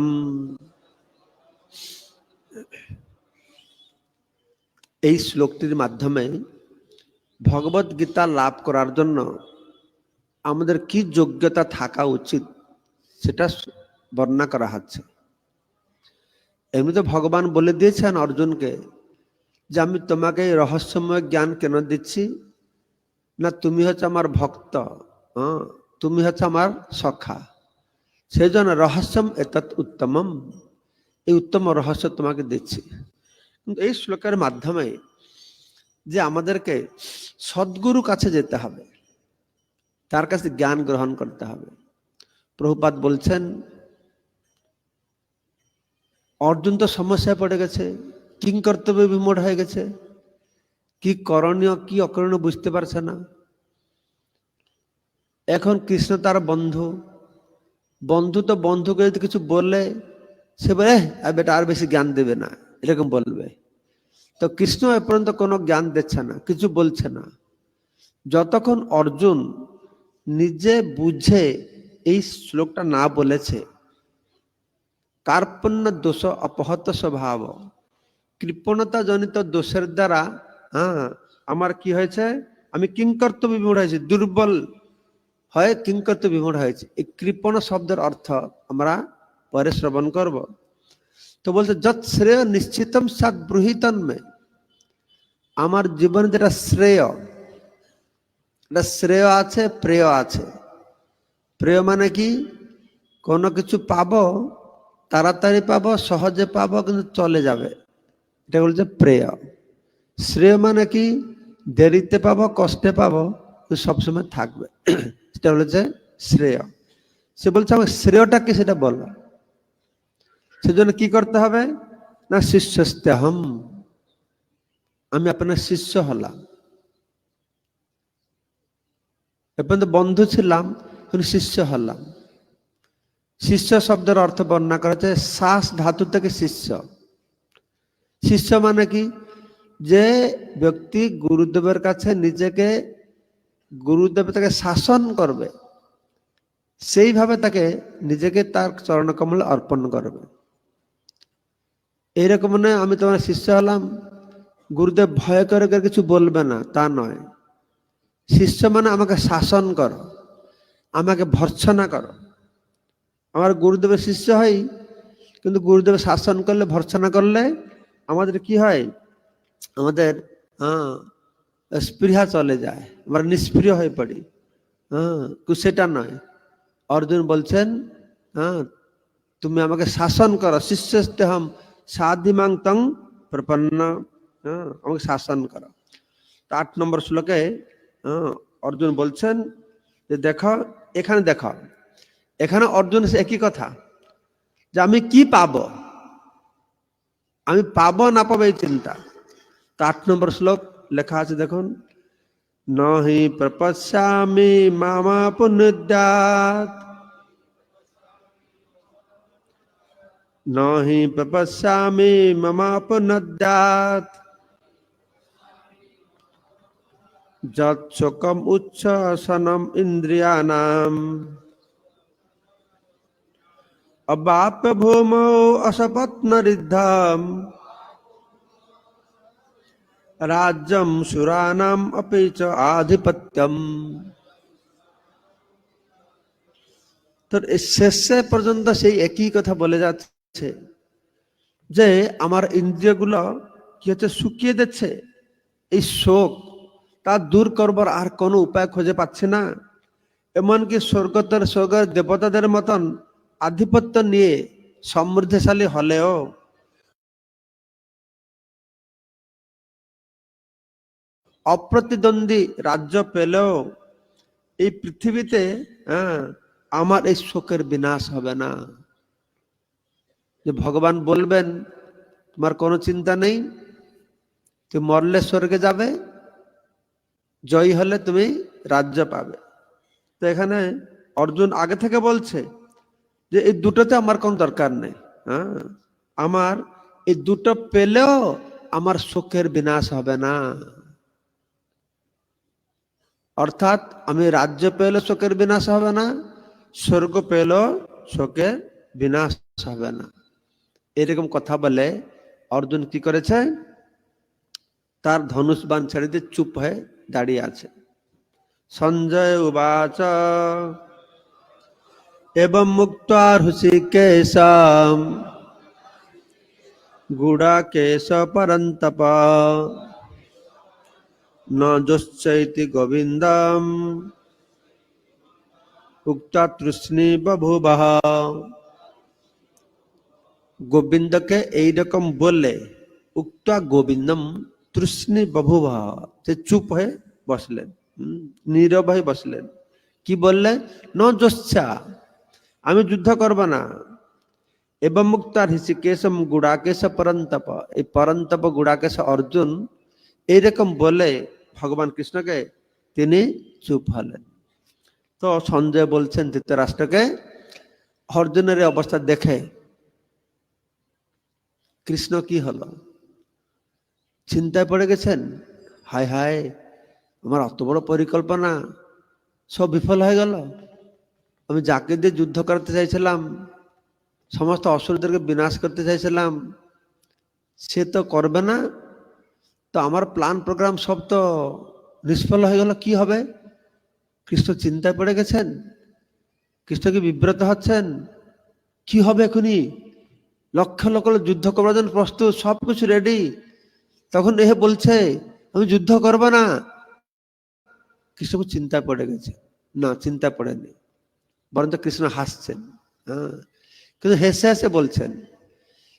এই শ্লোকটির মাধ্যমে ভগবত গীতা লাভ করার জন্য আমাদের কি যোগ্যতা থাকা উচিত সেটা বর্ণনা করা হচ্ছে। এমনিতে ভগবান বলে দিয়েছেন অর্জুনকে যে আমি তোমাকে এই রহস্যময় জ্ঞান কেন দিচ্ছি না, তুমি হচ্ছে আমার ভক্ত, তুমি হচ্ছে আমার সখা, সেই জন্য রহস্যম এতৎ উত্তমম, এই উত্তম রহস্য তোমাকে দিচ্ছি। কিন্তু এই শ্লোকের মাধ্যমে যে আমাদেরকে সদ্গুরু কাছে যেতে হবে, তার কাছে জ্ঞান গ্রহণ করতে হবে। প্রভুপাদ বলছেন অর্জুন তো সমস্যায় পড়ে গেছে, কিং কর্তব্য বিমূঢ় হয়ে গেছে, কি করণীয় কি অকরণীয় বুঝতে পারছে না। এখন কৃষ্ণ তার বন্ধু, বন্ধু তো বন্ধুকে যদি কিছু বললে সে বলে বেটা আর বেশি জ্ঞান দেবে না, এরকম বলবে। তো কৃষ্ণ এ পর্যন্ত কোনো জ্ঞান দিচ্ছে না, কিছু বলছে না। যতক্ষণ অর্জুন নিজে বুঝে এই শ্লোকটা না বলেছে, কার্পণ্য দোষ অপহত স্বভাব, কৃপণতা জনিত দোষের দ্বারা আমার কি হয়েছে, আমি কিংকর্তব্য বিমূঢ় হয়েছি, দুর্বল হয়ে কিংকর্তব্য বিমূঢ় হয়েছে। এই কৃপণ শব্দের অর্থ আমরা পরে শ্রবণ করব। তো বলছে যৎ শ্রেয় নিশ্চিতম সাত ব্রুহিতন্মে, আমার জীবনে যেটা শ্রেয়, এটা শ্রেয় আছে প্রেয় আছে। প্রেয় মানে কি, কোনো কিছু পাবো তাড়াতাড়ি পাবো, সহজে পাবো, কিন্তু চলে যাবে, এটা বলছে প্রেয়। শ্রেয় মানে কি, দেরিতে পাবো, কষ্টে পাবো, সবসময় থাকবে। সেটা বলেছে শ্রেয়। সে বলছে আমার শ্রেয়টা কি সেটা বলো। সেজন্য কি করতে হবে না, শিষ্যস্তেহম, আমি আপনার শিষ্য হলাম। এ পর্যন্ত বন্ধু ছিলাম, কিন্তু শিষ্য হলাম। শিষ্য শব্দের অর্থ বর্ণনা করা হয়েছে শ্বাস ধাতু থেকে শিষ্য। শিষ্য মানে কি, যে ব্যক্তি গুরুদেবের কাছে নিজেকে, গুরুদেব তাকে শাসন করবে, সেইভাবে তাকে নিজেকে তার চরণকমলে অর্পণ করবে। এইরকম নয় আমি তোমার শিষ্য হলাম, গুরুদেব ভয় করে কিছু বলবে না, তা নয়। শিষ্য মানে আমাকে শাসন করো, আমাকে ভর্ৎসনা করো। আমার গুরুদেবের শিষ্য হই, কিন্তু গুরুদেব শাসন করলে, ভর্ৎসনা করলে আমাদের কি হয়, আমাদের স্পৃহা চলে যায়, আমরা নিষ্প্রিয় হয়ে পড়ি। সেটা নয়। অর্জুন বলছেন তুমি আমাকে শাসন করো, শিষ্যস্তেহম সাধিমাং তং প্রপন্ন, আমাকে শাসন করো। 8 নম্বর শ্লোকে অর্জুন বলছেন যে দেখো, এখানে দেখো, এখানে অর্জুন একই কথা, যে আমি কি পাবো, আমি পাবো না পাবো এই চিন্তা। 8 নম্বর শ্লোক লেখা আছে দেখুন, নহি প্রপশ্যামি মামা পুনর্যাৎ, নহি প্রপশ্যামি মামা পুনর্যাৎ, যৎসুখম উচ্ছ্বসনম ইন্দ্রিয়ানাম, অবাপ্য ভূমৌ অসপত্নরিদ্ধম, রাজ্যম সুরানাম অপি চ আধিপত্যম। তো শেষে পর্যন্ত সেই একই কথা বলে যাচ্ছে, যে আমার ইন্দ্রিয়গুলো কি হচ্ছে, শুকিয়ে দিচ্ছে। এই শোক তা দূর করবার আর কোনো উপায় খুঁজে পাচ্ছে না। এমনকি স্বর্গের দেবতাদের মতন আধিপত্য নিয়ে সমৃদ্ধশালী হলেও, অপ্রতিদ্বন্দ্বী রাজ্য পেলেও, এই পৃথিবীতে আমার এই শোকের বিনাশ হবে না। যে ভগবান বলবেন তোমার কোনো চিন্তা নেই, তুমি মরলে স্বর্গে যাবে, জয়ী হলে তুমি রাজ্য পাবে। তো এখানে অর্জুন আগে থেকে বলছে যে এই দুটোতে আমার কোনো দরকার নেই। আমার এই দুটো পেলেও আমার শোকের বিনাশ হবে না। অর্থাৎ আমি রাজ্য পেলে শোকের বিনাশ হবে না, স্বর্গ পেলেও শোকের বিনাশ হবে না। এরকম কথা বলে অর্জুন কি করেছে, তার ধনুষ বাণ ছেড়ে দিয়ে চুপ হয়ে দাঁড়িয়ে আছে। সঞ্জয় উবাচ এবং মুক্তা হৃষিকেশম গুড়াকেশ পরন্তপ, ন যশ্চৈতি গোবিন্দম উক্তা তৃষ্ণী বভুবঃ। গোবিন্দকে এইরকম বলে, উক্তা গোবিন্দম তৃষ্ণী বভুবঃ, সে চুপ হয়ে বসলেন, নীরব হয়ে বসলেন। কি বললেন, ন যচ্ছা, আমি যুদ্ধ করব না। এবং মুক্তার হৃষিকেশম গুড়াকেশ পরন্তপ, এই পরন্তপ গুড়াকেশ অর্জুন এইরকম বলে ভগবান কৃষ্ণকে তিনি চুপ হলেন। তো সঞ্জয় বলছেন ধৃতরাষ্ট্রকে, অর্জুনের এই অবস্থা দেখে কৃষ্ণ কি হলো, চিন্তায় পড়ে গেছেন। হায় হায়, আমার অত বড় পরিকল্পনা সব বিফল হয়ে গেল। আমি যাকে দিয়ে যুদ্ধ করতে চাইছিলাম, সমস্ত অসুরদেরকে বিনাশ করতে চাইছিলাম, সে তো করবে না। তো আমার প্ল্যান প্রোগ্রাম সব তো নিষ্ফল হয়ে গেল, কি হবে? কৃষ্ণ চিন্তায় পড়ে গেছেন। কৃষ্ণ কি বিব্রত হচ্ছেন, কি হবে এখনই? লক্ষ লক্ষ যুদ্ধ করার জন্য প্রস্তুত, সবকিছু রেডি, তখন এ বলছে আমি যুদ্ধ করবো না। কৃষ্ণ চিন্তায় পড়ে গেছে? না, চিন্তায় পড়েনি, বরঞ্চ কৃষ্ণ হাসছেন। কিন্তু হেসে হেসে বলছেন,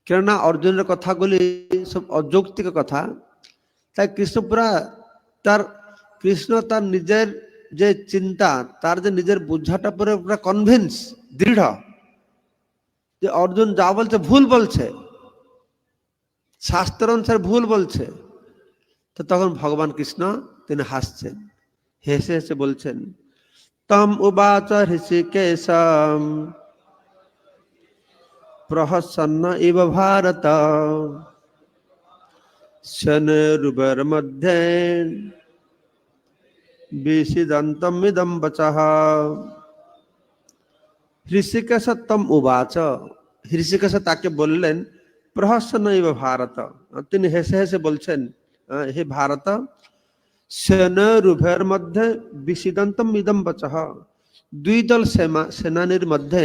কেননা অর্জুনের কথাগুলি সব অযৌক্তিক কথা। তাই কৃষ্ণ পুরা তার কৃষ্ণ তার নিজের যে চিন্তা, তার যে নিজের বুঝাটা পুরো কনভিন্স, দৃঢ় যে অর্জুন যা বলছে ভুল বলছে, শাস্ত্র অনুসারে ভুল বলছে। তো তখন ভগবান কৃষ্ণ তিনি হাসছেন, হেসে হেসে বলছেন, তম উবাচ ঋষিকেশম প্রহসন্ন ইব ভারত শনরুবর মধ্যে বিষিদন্তম ইদম বচঃ। ঋষিকেশ তম উবাচ, ঋষিকেশ তাকে বললেন, প্রহসন্ন ইব ভারত, তিনি হেসে হেসে বলছেন, হে ভারত, সেনরুভয়ের মধ্যে বিষিদন্তম ইদম বচঃ, দুই দল সেনানির মধ্যে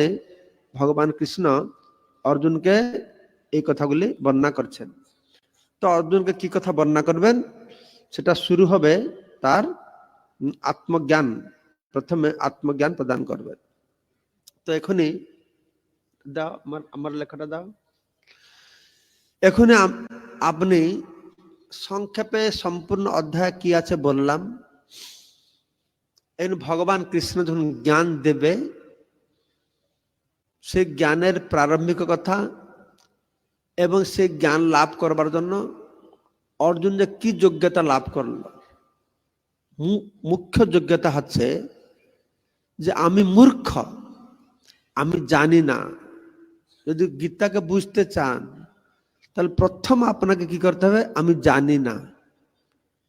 ভগবান কৃষ্ণ অর্জুনকে এই কথাগুলি বর্ণনা করছেন। তো অর্জুনকে কি কথা বর্ণনা করবেন, সেটা শুরু হবে তার আত্মজ্ঞান, প্রথমে আত্মজ্ঞান প্রদান করবেন। তো এখনই দাও আমার লেখাটা দাও। এখনই আপনি সংক্ষেপে সম্পূর্ণ অধ্যায় কি আছে বললাম। এই ভগবান কৃষ্ণ যখন জ্ঞান দেবে, সেই জ্ঞানের প্রারম্ভিক কথা এবং সেই জ্ঞান লাভ করবার জন্য অর্জুন যে কি যোগ্যতা লাভ করল, মুখ্য যোগ্যতা হচ্ছে যে আমি মূর্খ, আমি জানি না। যদি গীতাকে বুঝতে চান তাহলে প্রথম আপনাকে কি করতে হবে, আমি জানি না,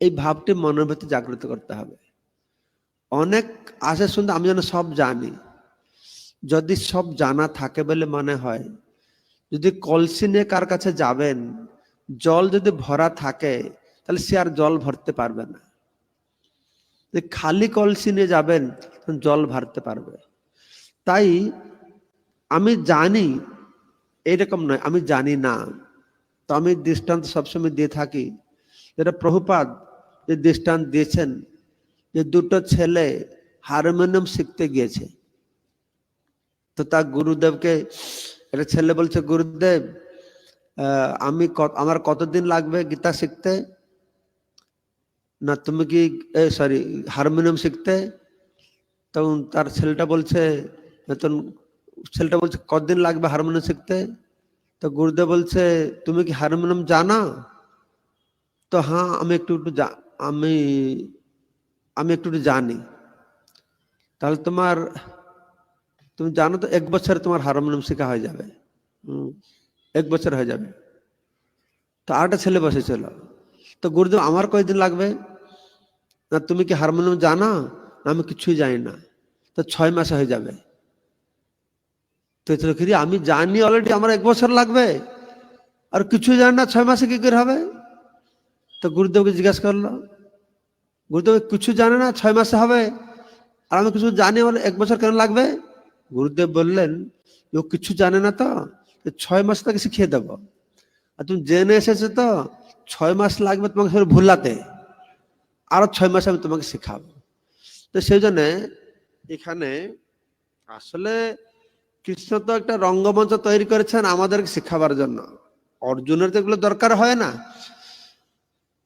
এই ভাবটি মনের ভেতর জাগ্রত করতে হবে। অনেক আসে শুনতে আমি যেন সব জানি। যদি সব জানা থাকে বলে মনে হয়, যদি কলসি নিয়ে কার কাছে যাবেন, জল যদি ভরা থাকে তাহলে সে আর জল ভরতে পারবে না। যদি খালি কলসি নিয়ে যাবেন জল ভরতে পারবে। তাই আমি জানি এইরকম নয়, আমি জানি না। তো আমি দৃষ্টান্ত সবসময় দিয়ে থাকি, যেটা প্রভুপাদ যে দৃষ্টান্ত দিয়েছেন, যে দুটো ছেলে হারমোনিয়াম শিখতে গিয়েছে। তো তার গুরুদেবকে, একটা ছেলে বলছে, গুরুদেব আমার কতদিন লাগবে গীতা শিখতে, না তুমি কি হারমোনিয়াম শিখতে। তখন তার ছেলেটা বলছে কতদিন লাগবে হারমোনিয়াম শিখতে। তো গুরুদেব বলছে, তুমি কি হারমোনিয়াম জানো? তো হ্যাঁ, আমি একটু আমি আমি একটু জানি। তাহলে তুমি জানো তো 1 বছরে তোমার হারমোনিয়াম শেখা হয়ে যাবে। 1 বছর হয়ে যাবে। তো আরেকটা ছেলে বসেছিল, তো গুরুদেব আমার কয়দিন লাগবে, না তুমি কি হারমোনিয়াম জানো? আমি কিছুই জানি না। তো 6 মাসে হয়ে যাবে। তো আমি জানি অলরেডি, আমার 1 বছর লাগবে, আর কিছুই জানি না, 6 মাসে কি করে হবে? তো গুরুদেবকে জিজ্ঞাসা করলো, গুরুদেব কিছু জানে না, 6 মাসে হবে, আর আমি কিছু জানি, বলে 1 বছর কেন লাগবে? গুরুদেব বললেন, ও কিছু জানে না, তো 6 মাস তাকে শিখিয়ে দেবো। আর তুমি জেনে এসেছো তো 6 মাস লাগবে তোমাকে সব ভুলাতে, আরো 6 মাস আমি তোমাকে শেখাবো। তো সেই জন্য এখানে আসলে কৃষ্ণ তো একটা রঙ্গমঞ্চ তৈরি করেছেন আমাদেরকে শেখাবার জন্য। অর্জুনের তো এগুলো দরকার হয় না।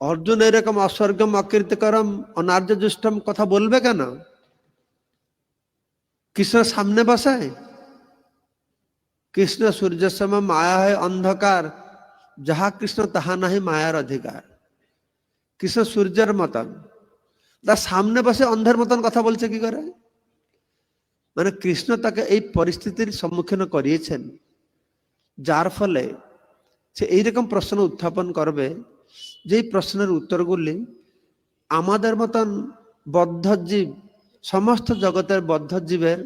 অর্জুন এরকম অস্বর্গম অকীর্তিকরম অনার্য দুষ্টম কথা বলবে কেন? কৃষ্ণ সামনে বসে, কৃষ্ণ সূর্যের সম মায়া হয় অন্ধকার, যাহা কৃষ্ণ তাহা নাহি মায়ার অধিকার। কৃষ্ণ সূর্যের মতন, তার সামনে বসে অন্ধের মতন কথা বলছে কি করে? মানে কৃষ্ণ তাকে এই পরিস্থিতির সম্মুখীন করিয়েছেন, যার ফলে সে এইরকম প্রশ্ন উত্থাপন করবে, যে প্রশ্নের উত্তরগুলি আমাদের মতন বদ্ধজীব, সমস্ত জগতের বদ্ধজীবের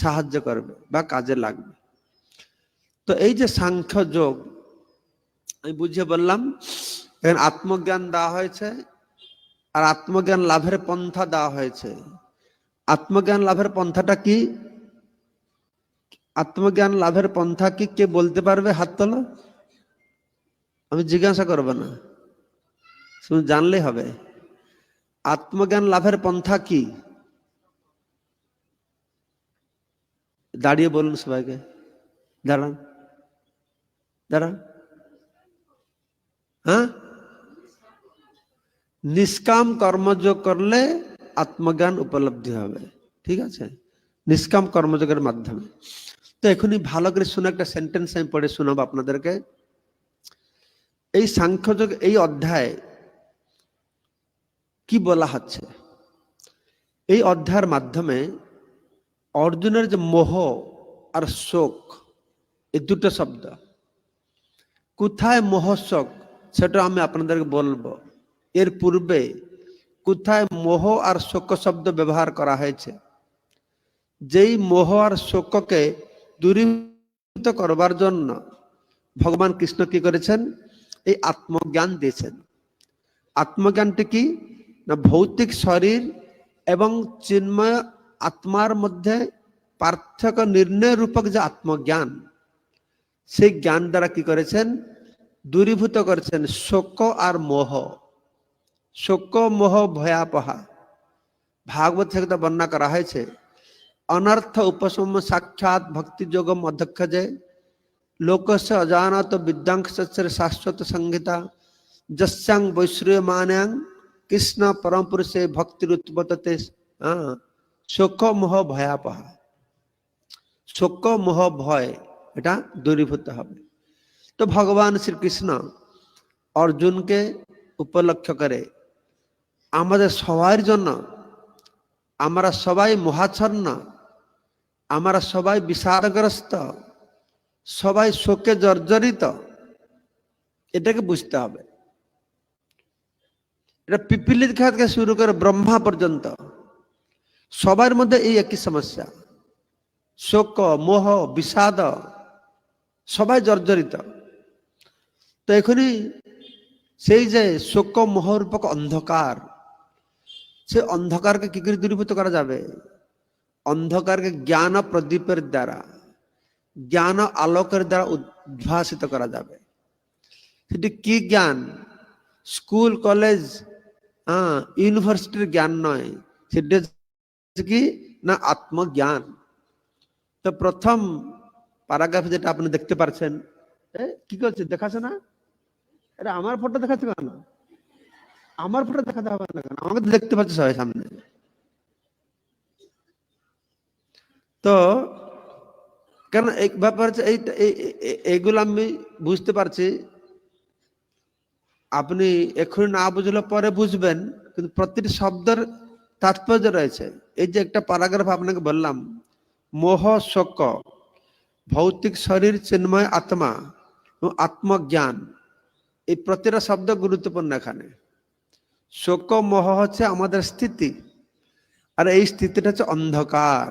সাহায্য করবে বা কাজে লাগবে। তো এই যে সাংখ্য যোগ আমি বুঝিয়ে বললাম, এখানে আত্মজ্ঞান দেওয়া হয়েছে, আর আত্মজ্ঞান লাভের পন্থা দেওয়া হয়েছে। আত্মজ্ঞান লাভের পন্থাটা কি? আত্মজ্ঞান লাভের পন্থা কি কে বলতে পারবে? হাত তোলো। আমি জিজ্ঞাসা করবো না, শুধু জানলেই হবে। আত্মজ্ঞান লাভের পন্থা কি? দাঁড়িয়ে বলুন সবাইকে, দাঁড়ান দাঁড়ান। হ্যাঁ, নিষ্কাম কর্মযোগ করলে আত্মজ্ঞান উপলব্ধি হবে। ঠিক আছে, নিষ্কাম কর্মযোগের মাধ্যমে। তো এখনই ভালো করে শুনে একটা সেন্টেন্স আমি পড়ে শোনাবো আপনাদেরকে। এই সাংখ্যযোগ এই অধ্যায় কি বলা হচ্ছে? এই অধ্যায়ের মাধ্যমে অর্জুনের যে মোহ আর শোক, এই দুটো শব্দ, কোথায় মোহ শোক সেটা আমি আপনাদেরকে বলবো। এর পূর্বে কোথায় মোহ আর শোক শব্দ ব্যবহার করা হয়েছে, যেই মোহ আর শোককে দূরীভূত করবার জন্য ভগবান কৃষ্ণ কি করেছেন? এই আত্মজ্ঞান দিয়েছেন। আত্মজ্ঞানটি কি না, ভৌতিক শরীর এবং চিন্ময় আত্মার মধ্যে পার্থক্য নির্ণয় রূপক যে আত্মজ্ঞান, সেই জ্ঞান দ্বারা কি করেছেন? দূরীভূত করেছেন শোক আর মোহ। শোক মোহ ভয়াপহা, ভাগবত থেকে তো বর্ণনা করা হয়েছে। অনর্থ উপশম সাক্ষাৎ ভক্তি যোগম অধ্যক্ষজে লোকস্য অজানত বিদ্যাংশের শাশ্বত সংহিতা যস্যাং বৈশ্রীয়মান্যাং কৃষ্ণ পরম পুরুষে ভক্তির উৎপততে। শোক মোহ ভয়াপহা, শোক মোহ ভয়, এটা দূরীভূত হবে। তো ভগবান শ্রীকৃষ্ণ অর্জুনকে উপলক্ষ করে আমাদের সবার জন্য, আমরা সবাই মোহাচ্ছন্ন, আমরা সবাই বিষাদগ্রস্ত, সবাই শোকে জর্জরিত, এটাকে বুঝতে হবে। এটা পিপিলির খেলা থেকে শুরু করে ব্রহ্মা পর্যন্ত সবার মধ্যে এই একই সমস্যা, শোক মোহ বিষাদ, সবাই জর্জরিত। তো এখনই সেই যে শোক মোহ রূপক অন্ধকার, সে অন্ধকারকে কি করে দূরীভূত করা যাবে? অন্ধকারকে জ্ঞান প্রদীপের দ্বারা, জ্ঞান আলোকের দ্বারা উদ্ভাসিত করা যাবে। সেটি কি জ্ঞান? স্কুল কলেজ ইউনিভার্সিটির জ্ঞান নয়, সেটি কি না আত্মজ্ঞান। তো প্রথম প্যারাগ্রাফ যেটা আপনি দেখতে পাচ্ছেন, কি করছে দেখাচ্ছে না? এটা আমার ফটো দেখাচ্ছে কেন? আমার ফটো দেখাতে হবে না কেন? আমাকে দেখতে পাচ্ছে সবাই সামনে। তো কেন এই ব্যাপার হচ্ছে, এইগুলো আমি বুঝতে পারছি, আপনি এখনই না বুঝলে পরে বুঝবেন, কিন্তু প্রতিটি শব্দের তাৎপর্য রয়েছে। এই যে একটা প্যারাগ্রাফ আপনাকে বললাম, মোহ শোক, ভৌতিক শরীর, চিন্ময় আত্মা এবং আত্মজ্ঞান, এই প্রতিটা শব্দ গুরুত্বপূর্ণ এখানে। শোক মোহ হচ্ছে আমাদের স্থিতি, আর এই স্থিতিটা হচ্ছে অন্ধকার,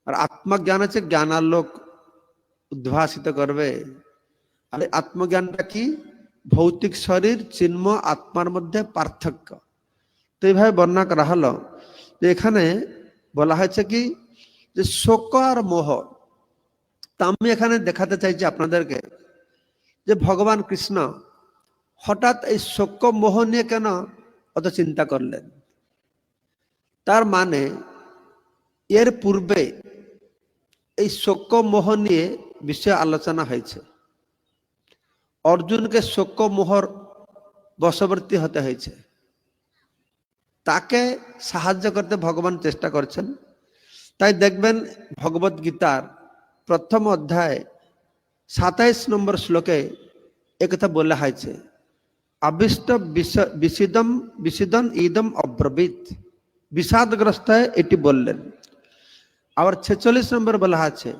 আর আত্মজ্ঞান হচ্ছে জ্ঞানালোক উদ্ভাসিত করবে। আর আত্মজ্ঞানটা কি? ভৌতিক শরীর চিন্ময় আত্মার মধ্যে পার্থক্য। তো এইভাবে বর্ণনা করা হলো যে এখানে বলা হয়েছে কি যে শোক আর মোহ। তা আমি এখানে দেখাতে চাইছি আপনাদেরকে যে ভগবান কৃষ্ণ হঠাৎ এই শোক মোহ নিয়ে কেন অত চিন্তা করলেন। তার মানে এর পূর্বে এই শোক মোহ নিয়ে বিষয় আলোচনা হয়েছে। অর্জুনকে শোক মোহর বশবর্তী হতে হয়েছে, তাকে সাহায্য করতে ভগবান চেষ্টা করছেন। তাই দেখবেন ভগবত গীতার প্রথম অধ্যায় 27 নম্বর শ্লোকে একথা বলা হয়েছে, আবিষ্ট বিষিদম ইদম অব্রবীত, বিষাদগ্রস্ত এটি বললেন। আবার 46 নম্বর বলা আছে,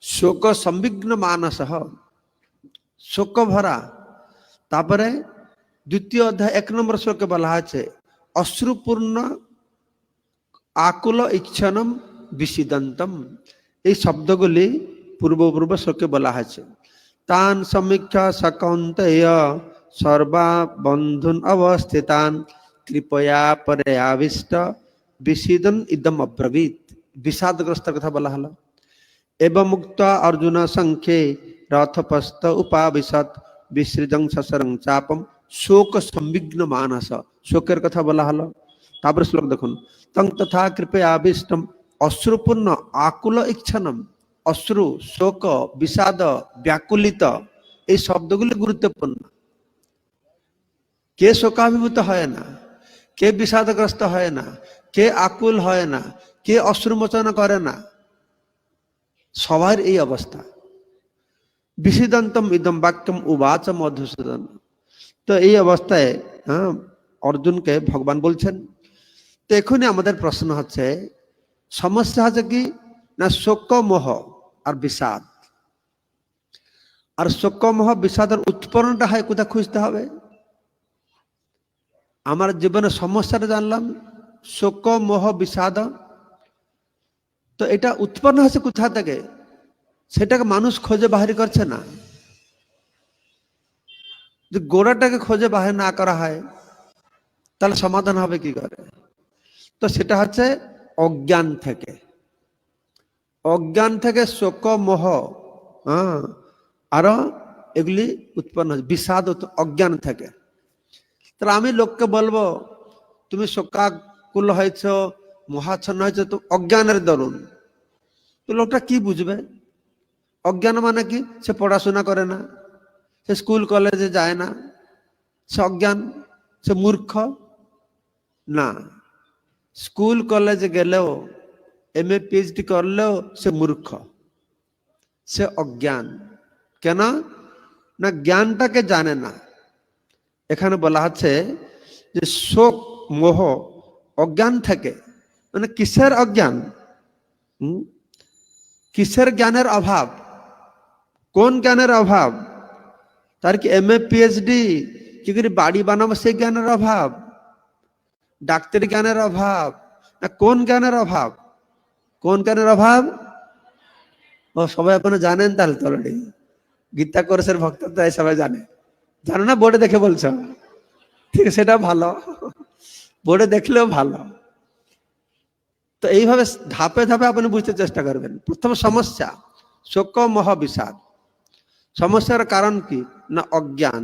শোক সংবিঘ্ন মানস, শোক ভরা। তারপরে দ্বিতীয় অধ্যায় 1 নম্বর শ্লোকে বলা আছে, অশ্রুপূর্ণ আকুল ইচ্ছনম বিষিদন্তম। এই শব্দগুলি পূর্ব শ্লোকে বলা হয়েছে। তান সমীক্ষা সকৌন্তেয় সর্বা বন্ধুন অবস্থিতান কৃপয়া পরে আবিষ্ট বিষিদন ইদম অব্রবীত। বিষাদগ্রস্ত কথা বলা হলো। এবং মুক্ত অর্জুন সংখ্যে রথপস্ত উপাবিশত বিসৃজং সসরং চাপম শোক সংবিঘ্ন মানস, শোকের কথা বলা হলো। তারপরে শ্লোক দেখুন, তং তথা কৃপয়া আবিষ্টম অশ্রুপূর্ণ আকুল ইচ্ছনম। অশ্রু, শোক, বিষাদ, ব্যাকুলিত, এই শব্দগুলি গুরুত্বপূর্ণ। কে শোকাভিভূত হয় না, কে বিষাদগ্রস্ত হয় না, কে আকুল হয় না, কে অশ্রুমোচন করে না? সবার এই অবস্থা। বিষিদন্তম ইদম বাক্যম উবাচ মধুসূদন। তো এই অবস্থায় অর্জুনকে ভগবান বলছেন। তো এখনই আমাদের প্রশ্ন হচ্ছে, সমস্যা হচ্ছে কি না শোক মোহ আর বিষাদ। আর শোক মোহ বিষাদের উৎপন্নটা হয় কোথায় খুঁজতে হবে? আমার জীবনে সমস্যাটা জানলাম শোক মোহ বিষাদ, তো এটা উৎপন্ন হচ্ছে কোথা থেকে? সেটাকে মানুষ খোঁজে বাহির করছে না। যে গোড়াটাকে খোঁজে বাহির না করা হয় তাহলে সমাধান হবে কি করে? তো সেটা হচ্ছে অজ্ঞান থেকে। অজ্ঞান থেকে শোক মোহ, আরো এগুলি উৎপন্ন হচ্ছে, বিষাদ অজ্ঞান থেকে। তাহলে আমি লোককে বলবো তুমি শোকাকুল হয়েছ, মহাচ্ছন্ন হয়েছ, তো অজ্ঞানের দরুন। তো লোকটা কি বুঝবে? অজ্ঞান মানে কি? সে পড়াশোনা করে না, সে স্কুল কলেজে যায় না, সে অজ্ঞান, সে মূর্খ না। স্কুল কলেজে গেলেও এমএ পিএইচডি করলেও সে মূর্খ, সে অজ্ঞান। কেন না? জ্ঞানটাকে জানে না। এখানে বলা হচ্ছে যে শোক মোহ অজ্ঞান থেকে, মানে কিসের অজ্ঞান? কিসের জ্ঞানের অভাব? কোন জ্ঞানের অভাব? তার কি এমএ পিএইচডি কি করে বাড়ি বানাবো সেই জ্ঞানের অভাব? ডাক্তারি জ্ঞানের অভাব? না কোন জ্ঞানের অভাব? কোন জ্ঞানের অভাব? ও সবাই এখনো জানেন তাহলে তো অলরেডি। গীতা কোর্সের ভক্ত তো সবাই জানে। জানো না? বোর্ডে দেখে বলছো, ঠিক আছে, সেটা ভালো, বোর্ডে দেখলেও ভালো। তো এইভাবে ধাপে ধাপে আপনি বুঝতে চেষ্টা করবেন। প্রথম সমস্যা শোক মোহ বিষাদ। সমস্যার কারণ কি না অজ্ঞান।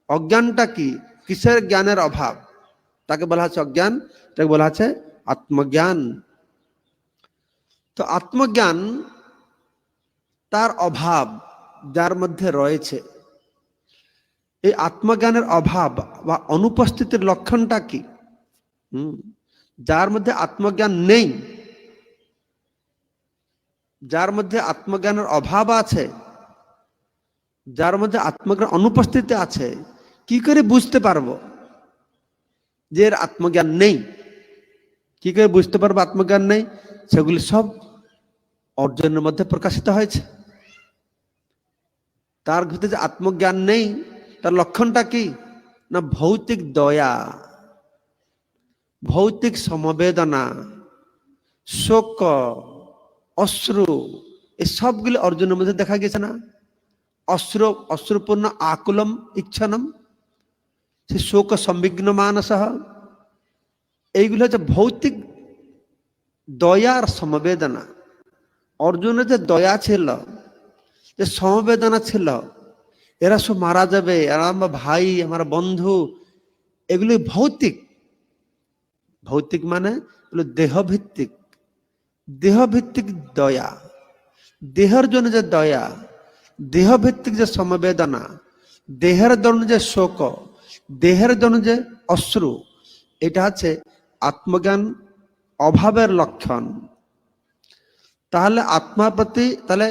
অজ্ঞানটা কি? কিসের জ্ঞানের অভাব? তাকে বলা হচ্ছে অজ্ঞান, তাকে বলা হচ্ছে আত্মজ্ঞান। তো আত্মজ্ঞান তার অভাব যার মধ্যে রয়েছে, এই আত্মজ্ঞানের অভাব বা অনুপস্থিতির লক্ষণটা কি? যার মধ্যে আত্মজ্ঞান নেই, যার মধ্যে আত্মজ্ঞানের অভাব আছে, যার মধ্যে আত্মজ্ঞান অনুপস্থিতি আছে, কি করে বুঝতে পারবো যে এর আত্মজ্ঞান নেই? কি করে বুঝতে পারবো আত্মজ্ঞান নেই? সেগুলি সব অর্জনের মধ্যে প্রকাশিত হয়েছে। তার ভিতরে যে আত্মজ্ঞান নেই তার লক্ষণটা কি না ভৌতিক দয়া, ভৌতিক সমবেদনা, শোক, অশ্রু, এই সবগুলি অর্জনের মধ্যে দেখা গেছে না? অশ্রুপূর্ণ আকুলম ইচ্ছানম, সে শোক সংবিঘ্ন মানস, এইগুলো হচ্ছে ভৌতিক দয়া আর সমবেদনা। অর্জুনের যে দয়া ছিল, যে সমবেদনা ছিল, এরা সব মারা যাবে, এরা আমার ভাই, আমার বন্ধু, এগুলি ভৌতিক। ভৌতিক মানে দেহভিত্তিক, দেহভিত্তিক দয়া, দেহের জন্য যে দয়া, দেহভিত্তিক যে সমবেদনা, দেহের জন্য যে শোক, দেহের জন্য যে অশ্রু, এটা হচ্ছে আত্মজ্ঞান অভাবের লক্ষণ। তাহলে আত্মার প্রতি, তাহলে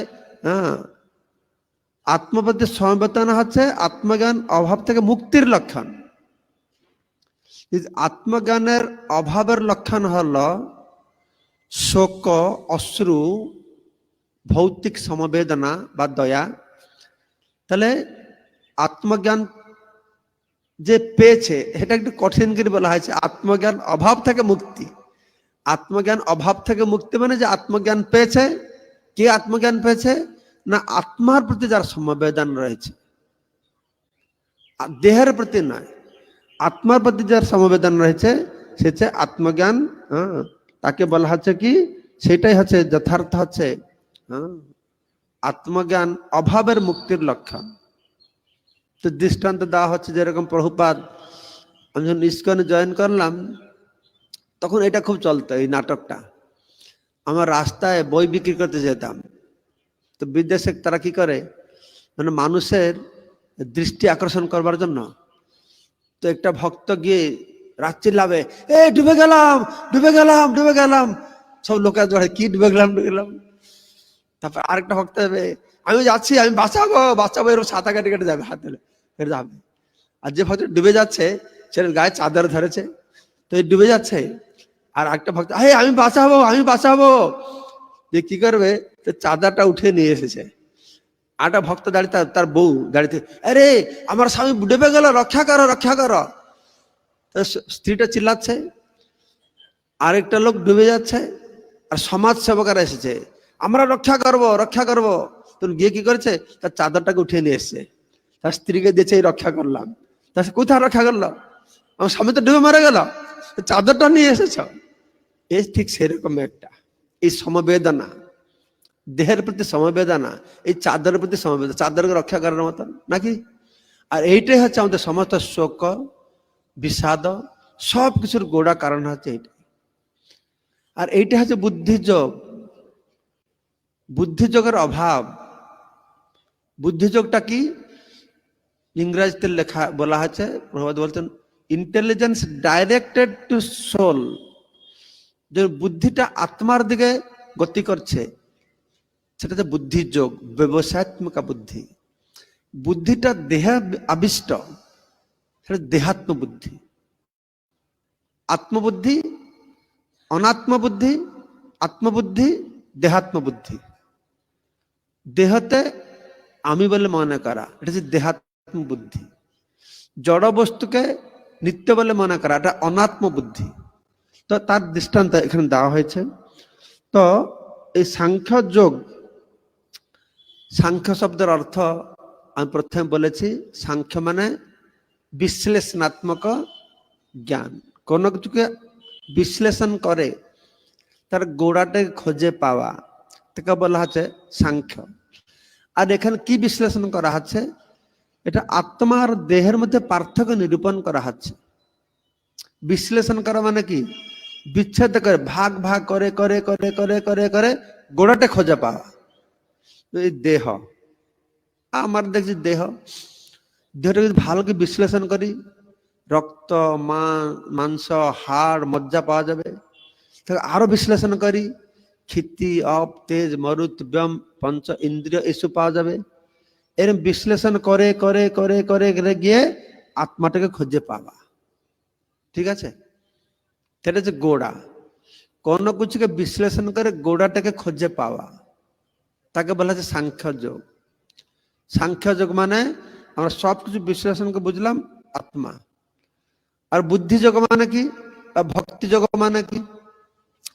আত্মপ্রতি সমবেদনা হচ্ছে আত্মজ্ঞান অভাব থেকে মুক্তির লক্ষণ। আত্মজ্ঞানের অভাবের লক্ষণ হলো শোক, অশ্রু, ভৌতিক সমবেদনা বা দয়া। তাহলে আত্মজ্ঞান যে পেয়েছে, এটা একটু কঠিন করে বলা হয়েছে আত্মজ্ঞান অভাব থেকে মুক্তি। আত্মজ্ঞান অভাব থেকে মুক্তি মানে যে আত্মজ্ঞান পেয়েছে, কে আত্মজ্ঞান পেয়েছে না আত্মার প্রতি যার সমবেদন রয়েছে, দেহের প্রতি নয়, আত্মার প্রতি যার সমবেদন রয়েছে সে হচ্ছে আত্মজ্ঞান। তাকে বলা হচ্ছে কি, সেটাই হচ্ছে যথার্থ হচ্ছে আত্মজ্ঞান অভাবের মুক্তির লক্ষণ। তো দৃষ্টান্ত দেওয়া হচ্ছে যেরকম প্রভুপাদ, আমি যখন ইস্কনে জয়েন করলাম তখন এটা খুব চলতো, এই নাটকটা। আমার রাস্তায় বই বিক্রি করতে যেতাম, তো বিদেশে তারা কি করে, মানে মানুষের দৃষ্টি আকর্ষণ করবার জন্য তো একটা ভক্ত গিয়ে রাত্রি লাভে, এ ডুবে গেলাম ডুবে গেলাম ডুবে গেলাম, সব লোকের জড়ে কি ডুবে গেলাম ডুবে গেলাম। তারপর আরেকটা ভক্ত যাবে, আমি যাচ্ছি আমি বাঁচাবো বাঁচাবো, এরকম ছাতা কেটে কেটে যাবে, হাত ধরে হেঁটে যাবে। আর যে ভক্ত ডুবে যাচ্ছে সে গায়ে চাদর ধরেছে, তো এই ডুবে যাচ্ছে। আর একটা ভক্ত, হে আমি বাঁচাবো আমি বাঁচাবো, যে কি করবে, তো চাদরটা উঠে নিয়ে এসেছে। আরেকটা ভক্ত দাঁড়িয়ে, তার বউ দাঁড়িয়ে, আরে আমার স্বামী ডুবে গেল, রক্ষা করো রক্ষা করো। স্ত্রীটা চিল্লাচ্ছে, আরেকটা লোক ডুবে যাচ্ছে, আর সমাজ সেবকারা এসেছে, আমরা রক্ষা করব রক্ষা করব। তখন গিয়ে কি করেছে, তার চাদরটাকে উঠিয়ে নিয়ে এসছে, তার স্ত্রীকে দিয়েছে, এই রক্ষা করলাম। তার কোথায় রক্ষা করলো, আমার স্বামী তো ডুবে মারা গেল, চাদরটা নিয়ে এসেছ। এই ঠিক সেরকম একটা, এই সমবেদনা, দেহের প্রতি সমবেদনা, এই চাদরের প্রতি সমবেদনা, চাদরকে রক্ষা করার মতন নাকি। আর এইটাই হচ্ছে আমাদের সমস্ত শোক বিষাদ সব কিছুর গোড়া কারণ হচ্ছে এইটা। আর এইটা হচ্ছে বুদ্ধিযোগ, বুদ্ধিযোগের অভাব। বুদ্ধিযোগটা কি, ইংরেজিতে লেখা বলা হয়েছে, প্রভুপাদ বলছেন ইন্টেলিজেন্স ডাইরেক্টেড টু সোল, যে বুদ্ধিটা আত্মার দিকে গতি করছে, সেটা হচ্ছে বুদ্ধিযোগ, ব্যবসায়ত্মক বুদ্ধি। বুদ্ধিটা দেহে আবিষ্ট, সেটা দেহাত্ম বুদ্ধি। আত্মবুদ্ধি, অনাত্মবুদ্ধি, আত্মবুদ্ধি, দেহাত্ম বুদ্ধি। দেহতে আমি বলে মনে করা, এটা হচ্ছে দেহাত্ম বুদ্ধি। জড় বস্তুকে নিত্য বলে মনে করা, এটা অনাত্ম বুদ্ধি। তো তার দৃষ্টান্ত এখানে দেওয়া হয়েছে। তো এই সাংখ্য যোগ, সাংখ্য শব্দের অর্থ আমি প্রথমে বলেছি, সাংখ্য মানে বিশ্লেষণাত্মক জ্ঞান, কোনো কিছুকে বিশ্লেষণ করে তার গোড়াটাকে খোঁজে পাওয়া, তাকে বলা হচ্ছে সাংখ্য। আর এখানে কি বিশ্লেষণ করা হচ্ছে, এটা আত্মা আর দেহের মধ্যে পার্থক্য নিরূপণ করা হচ্ছে। বিশ্লেষণ করা মানে কি, বিচ্ছেদ করে, ভাগ ভাগ করে করে করে করে করে করে গোড়াটা খোঁজে পাওয়া। এই দেহ, আমার দেখছি দেহটা যদি ভালো করে বিশ্লেষণ করি, রক্ত মাংস হাড় মজ্জা পাওয়া যাবে। আরো বিশ্লেষণ করি, ক্ষিতি অপ তেজ মরুত ব্যায়াম পঞ্চ ইন্দ্রিয় এসব পাওয়া যাবে। এরকম বিশ্লেষণ করে করে করে করে গিয়ে আত্মাটাকে খুঁজে পাওয়া, ঠিক আছে। সেটা হচ্ছে গোড়া। কোনো কিছুকে বিশ্লেষণ করে গোড়াটাকে খুঁজে পাওয়া, তাকে বলা হচ্ছে সাংখ্য যোগ। সাংখ্য যোগ মানে আমরা সবকিছু বিশ্লেষণকে বুঝলাম আত্মা। আর বুদ্ধি যোগ মানে কি, ভক্তি যোগ মানে কি,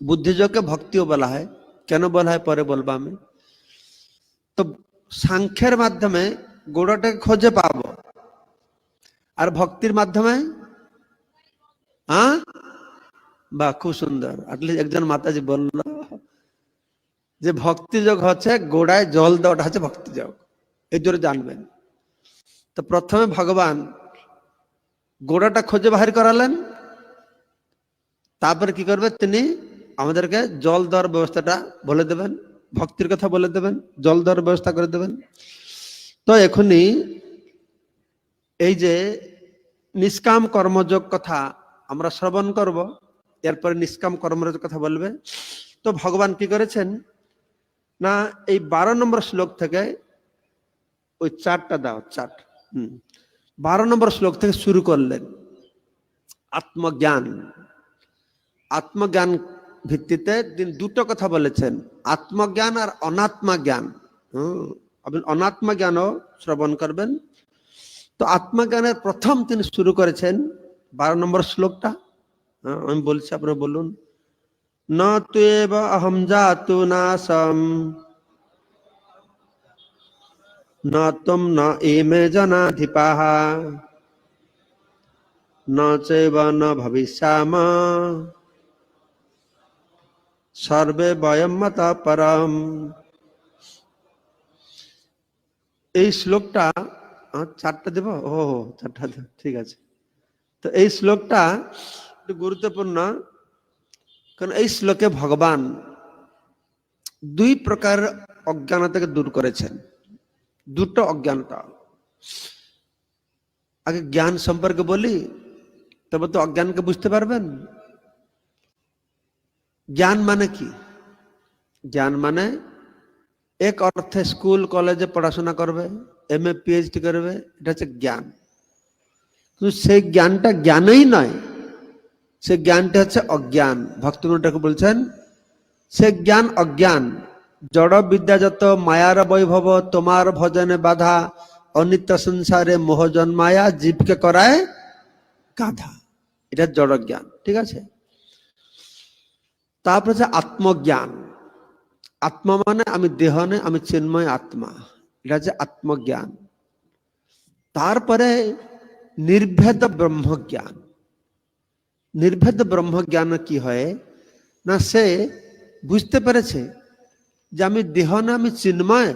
বুদ্ধি যোগকে ভক্তিও বলা হয়, কেন বলা হয় পরে বলবো আমি। তো সাংখ্যের মাধ্যমে গোড়াটাকে খুঁজে পাবো, আর ভক্তির মাধ্যমে, হ্যাঁ বা খুব সুন্দর, আটলিস্ট একজন মাতাজি বলল যে ভক্তি যোগ হচ্ছে গোড়ায় জল দেওয়াটা হচ্ছে ভক্তি যোগ, এই জন্য জানবেন। তো প্রথমে ভগবান গোড়াটা খুঁজে বাহির করালেন, তারপরে কি করবে, তিনি আমাদেরকে জল দেওয়ার ব্যবস্থাটা বলে দেবেন, ভক্তির কথা বলে দেবেন, জল দেওয়ার ব্যবস্থা করে দেবেন। তো এখনই এই যে নিষ্কাম কর্মযোগ কথা আমরা শ্রবণ করব, এরপরে নিষ্কাম কর্মযোগ কথা বলবে। তো ভগবান কি করেছেন না, এই 12 নম্বর শ্লোক থেকে, ওই চারটা দাও, চার্ট, 12 নম্বর শ্লোক থেকে শুরু করলেন আত্মজ্ঞান। আত্মজ্ঞান ভিত্তিতে তিনি দুটো কথা বলেছেন, আত্মজ্ঞান আর অনাত্মা জ্ঞান। আপনি অনাত্মা জ্ঞানও শ্রবণ করবেন। তো আত্মজ্ঞানের প্রথম তিনি শুরু করেছেন 12 নম্বর শ্লোকটা, আমি বলছি, আপনারা বলুন। ন তুয়েব অহম জাতু নাসম ন তুম ন ইমে জনাধিপাহ ন চৈব ন ভবিষ্যাম সর্বে বয়ম মত পরম। এই শ্লোকটা চারটা দেব, ও চারটা দেব, ঠিক আছে। তো এই শ্লোকটা একটু গুরুত্বপূর্ণ, কারণ এই শ্লোকে ভগবান দুই প্রকার অজ্ঞানতাকে দূর করেছেন, দুটো অজ্ঞানতা। আগে জ্ঞান সম্পর্কে বলি, তবে তো অজ্ঞানকে বুঝতে পারবেন। জ্ঞান মানে কি? জ্ঞান মানে এক অর্থে স্কুল কলেজে পড়াশোনা করবে, এমএ পিএইচডি করবে, এটা হচ্ছে জ্ঞান। কিন্তু সেই জ্ঞানটা জ্ঞানই নয়, সে জ্ঞানটা হচ্ছে অজ্ঞান। ভক্তিবিনোদ ঠাকুর বলছেন সে জ্ঞান অজ্ঞান। জড় বিদ্যা যত মায়ার বৈভব, তোমার ভজনে বাধা, অনিত্য সংসারে মোহ জন্মায়া, জীবকে করায় গাধা। এটা জড় জ্ঞান, ঠিক আছে। তারপর হচ্ছে আত্মজ্ঞান। আত্মা মানে আমি দেহ নয়, আমি চিন্ময় আত্মা, এটা হচ্ছে আত্মজ্ঞান। তারপরে নির্ভেদ ব্রহ্মজ্ঞান। নির্ভেদ ব্রহ্মজ্ঞান কি হয় না, সে বুঝতে পেরেছে যে আমি দেহ না, আমি চিন্ময়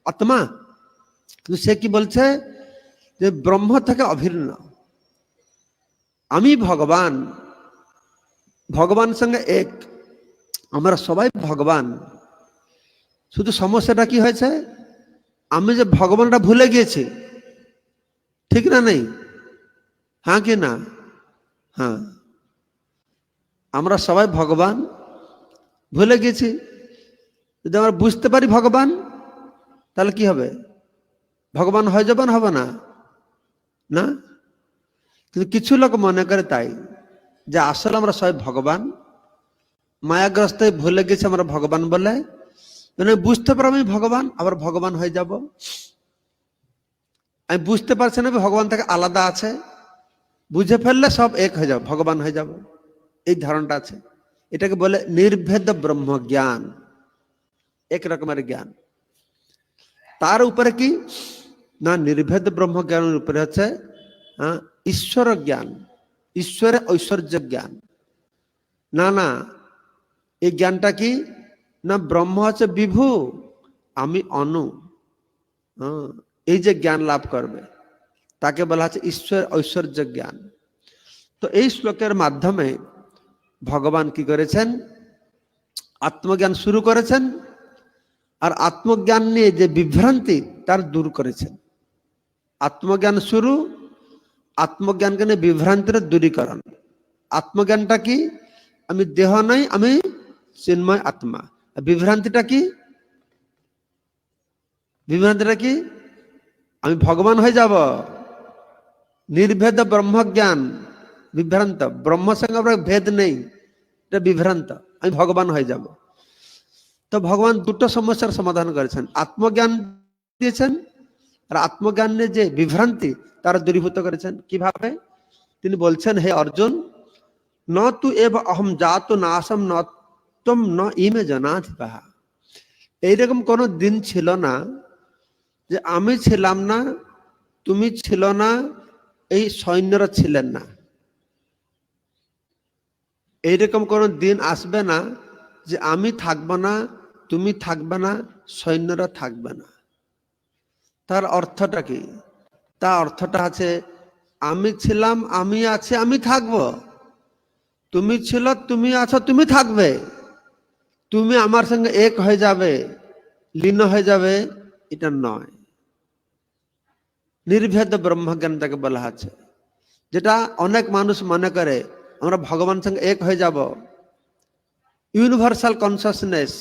আত্মা। কিন্তু সে কি বলছে যে ব্রহ্ম থেকে অভিন্ন, আমি ভগবান, ভগবান সঙ্গে এক, আমরা সবাই ভগবান। শুধু সমস্যাটা কি হয়েছে, আমি যে ভগবানটা ভুলে গিয়েছি, ঠিক না নেই? হ্যাঁ কি না? হ্যাঁ, আমরা সবাই ভগবান ভুলে গেছি। যদি আমরা বুঝতে পারি ভগবান, তাহলে কি হবে? ভগবান হয়ে যাবেন, হবে না? না, কিন্তু কিছু লোক মনে করে তাই, যে আসলে আমরা সবাই ভগবান, মায়াগ্রস্ত ভুলে গেছি আমরা ভগবান বলে। মানে বুঝতে পারবো আমি ভগবান, আবার ভগবান হয়ে যাব। আমি বুঝতে পারছি না ভগবান থেকে আলাদা আছে, বুঝে ফেললে সব এক হয়ে যাব, ভগবান হয়ে যাব, এই ধারণাটা আছে। এটাকে বলে নির্ভেদ ব্রহ্ম জ্ঞান, এক রকমের জ্ঞান। তার উপরে কি না, নির্ভেদ ব্রহ্ম জ্ঞানের উপরে হচ্ছে ঈশ্বর জ্ঞান, ঈশ্বরের ঐশ্বর্য জ্ঞান। না না, এই জ্ঞানটা কি না, ব্রহ্ম হচ্ছে বিভু, আমি অনু, এই যে জ্ঞান লাভ করবে তাকে বলা হচ্ছে ঈশ্বর ঐশ্বর্য জ্ঞান। তো এই শ্লোকের মাধ্যমে ভগবান কি করেছেন, আত্মজ্ঞান শুরু করেছেন, আর আত্মজ্ঞান নিয়ে যে বিভ্রান্তি তার দূর করেছেন। আত্মজ্ঞান শুরু, আত্মজ্ঞানকে নিয়ে বিভ্রান্তির দূরীকরণ। আত্মজ্ঞানটা কি, আমি দেহ নই, আমি চিন্ময় আত্মা। বিভ্রান্তিটা কি, বিভ্রান্তিটা কি, আমি ভগবান হয়ে যাব। নির্ভেদ ব্রহ্মজ্ঞান, বিভ্রান্ত, ব্রহ্ম সঙ্গে আমরা ভেদ নেই, এটা বিভ্রান্ত, আমি ভগবান হয়ে যাব। তো ভগবান দুটো সমস্যার সমাধান করেছেন, আত্মজ্ঞান দিয়েছেন, আর আত্মজ্ঞানের যে বিভ্রান্তি তারা দূরীভূত করেছেন। কিভাবে? তিনি বলছেন, হে অর্জুন, ন তু এব অহম জাত নাশম ন তম ন ইমে জনাধিপাহা। এইরকম কোনো দিন ছিল না যে আমি ছিলাম না, তুমি ছিল না, এই সৈন্যরা ছিলেন না। এইরকম কোনো দিন আসবে না যে আমি থাকবো না, তুমি থাকবে না, সৈন্যরা থাকবে না। তার অর্থটা কি? তার অর্থটা আছে, আমি ছিলাম, আমি আছি, আমি থাকবো। তুমি ছিল, তুমি আছো, তুমি থাকবে। তুমি আমার সঙ্গে এক হয়ে যাবে, লীন হয়ে যাবে, এটা নয়। নির্ভেদ ব্রহ্মজ্ঞান তাকে বলা আছে। যেটা অনেক মানুষ মনে করে আমরা ভগবানের সঙ্গে এক হয়ে যাব, ইউনিভার্সাল কনসাসনেস,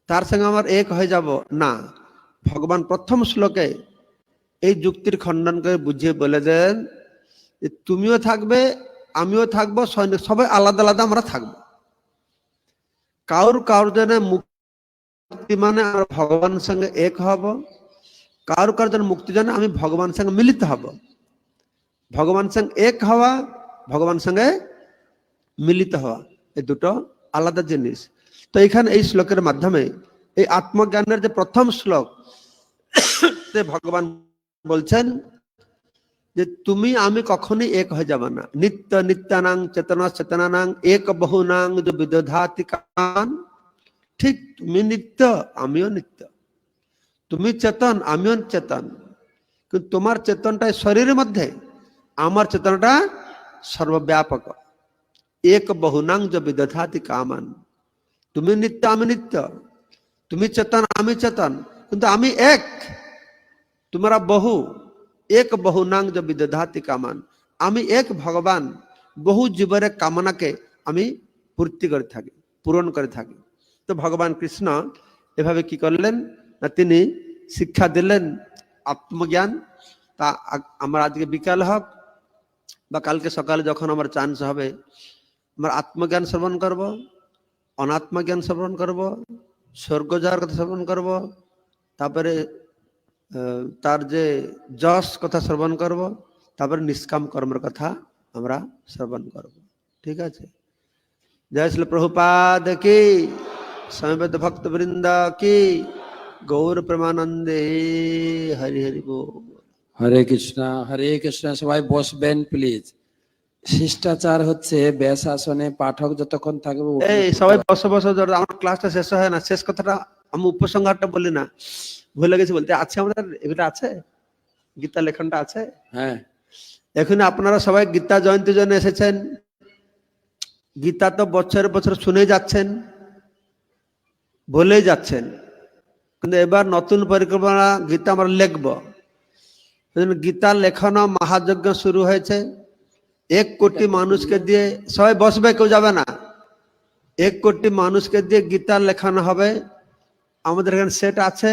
তার সঙ্গে আমার এক হয়ে যাব। না, ভগবান প্রথম শ্লোকে এই যুক্তির খণ্ডন করে বুঝিয়ে বলে দেন যে তুমিও থাকবে, আমিও থাকবো, সবাই আলাদা আলাদা আমরা থাকবো। কারোর জন্য মুক্তি মানে আমরা ভগবানের সঙ্গে এক হব, কারোর জন্য মুক্তি জন্য আমি ভগবানের সঙ্গে মিলিত হব। ভগবানের সঙ্গে এক হওয়া, ভগবানের সঙ্গে মিলিত হওয়া, এই দুটো আলাদা জিনিস। তো এখানে এই শ্লোকের মাধ্যমে এই আত্মজ্ঞানের যে প্রথম শ্লোক, ভগবান বলছেন যে তুমি আমি কখনোই এক হয়ে যাবে না। নিত্য নিত্যানাং চেতনা চেতনানাং এক বহুনাং যে বিদধাতি কান। ঠিক তুমি নিত্য, আমিও নিত্য। তুমি চেতন, আমিও চেতন, কিন্তু তোমার চেতনটা শরীরের মধ্যে, আমার চেতনাটা সর্বব্যাপক। এক বহুনাং যে বিদধাতি কামান। তুমি নিত্য, আমি নিত্য, তুমি চেতন, আমি চেতন, কিন্তু আমি এক, তোমরা বহু। এক বহুনাং যে বিদধাতি কামান, আমি এক ভগবান বহু জীবের কামনাকে আমি পূর্তি করে থাকি, পূরণ করে থাকি। তো ভগবান কৃষ্ণ এভাবে কি করলেন না, তিনি শিক্ষা দিলেন আত্মজ্ঞান। তা আমার আজকে বিকাল হোক বা কালকে সকালে যখন আমার চান্স হবে, আমার আত্মজ্ঞান শ্রবণ করব, অনাত্মজ্ঞান শ্রবণ করব, স্বর্গ যাওয়ার কথা শ্রবণ করব, তারপরে তার যে যশ কথা শ্রবণ করব, তারপরে নিষ্কাম কর্মের কথা আমরা শ্রবণ করব। ঠিক আছে? জয় শ্রী প্রভুপাদ কি, সমবেত ভক্ত বৃন্দ কি, গৌর প্রেমানন্দে, হরি হরি বল। হরে কৃষ্ণ হরে কৃষ্ণ। সবাই বসবেন প্লিজ। শিষ্টাচার হচ্ছে ব্যাস আসনে পাঠক যতক্ষণ থাকবে। এই সবাই বসো বসো, আমার ক্লাসটা শেষ হয় না, শেষ কথাটা আমি উপসংহারটা বলি না, ভুলে গেছি বলতে। আছে আমাদের এটা আছে, গীতা লেখনটা আছে। হ্যাঁ, এখন আপনারা সবাই গীতা জয়ন্তী জন্য এসেছেন। গীতা তো বছর বছর শুনে যাচ্ছেন, বলেই যাচ্ছেন, কিন্তু এবার নতুন পরিকল্পনা, গীতা আমরা লিখব। গীতা লেখন মহাযজ্ঞ শুরু হয়েছে। 1 কোটি মানুষকে দিয়ে, সবাই বসবে, কেউ যাবে না। 1 কোটি মানুষকে দিয়ে গীতা লেখানো হবে। আমাদের এখানে সেট আছে,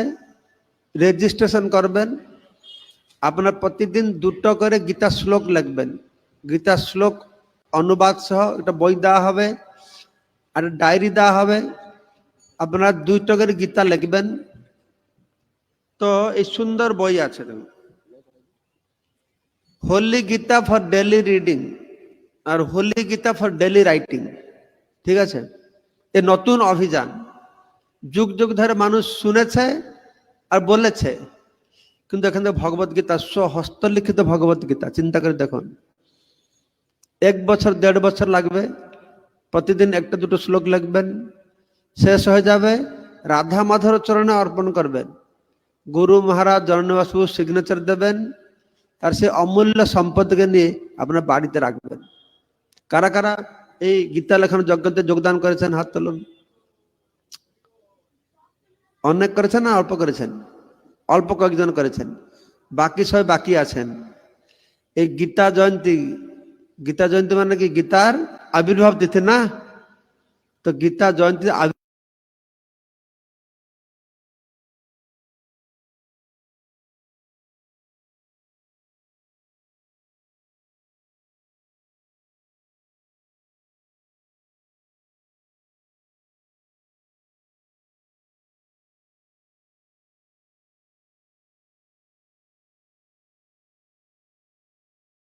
রেজিস্ট্রেশন করবেন। আপনার প্রতিদিন 2টো করে গীতা শ্লোক লিখবেন। গীতা শ্লোক অনুবাদ সহ একটা বই দেওয়া হবে, আর ডায়েরি দেওয়া হবে। আপনারা 2টো করে গীতা লিখবেন। তো এই সুন্দর বই আছে, holy Gita for daily reading আর holy Gita for daily writing. ঠিক আছে? এ নতুন অভিযান, যুগ যুগ ধরে মানুষ শুনেছে আর বলেছে, কিন্তু এখানে ভগবত গীতা, হস্তলিখিত ভগবত গীতা, চিন্তা করে দেখুন। 1 বছর 1.5 বছর লাগবে, প্রতিদিন 1টা 2টো শ্লোক লিখবেন, শেষ হয়ে যাবে, রাধা মাধব চরণে অর্পণ করবেন। গুরু মহারাজ জননিবাসু সিগনেচার দেবেন, আর সে অমূল্য সম্পদকে নিয়ে আপনার বাড়িতে রাখবেন। কারা কারা এই গীতা লেখানো যজ্ঞতে যোগদান করেছেন? হাত তুলুন। অনেক করেছেন না অল্প করেছেন? অল্প কয়েকজন করেছেন, বাকি সবাই বাকি আছেন। এই গীতা জয়ন্তী, গীতা জয়ন্তী মানে কি? গীতার আবির্ভাব তিথি না? তো গীতা জয়ন্তী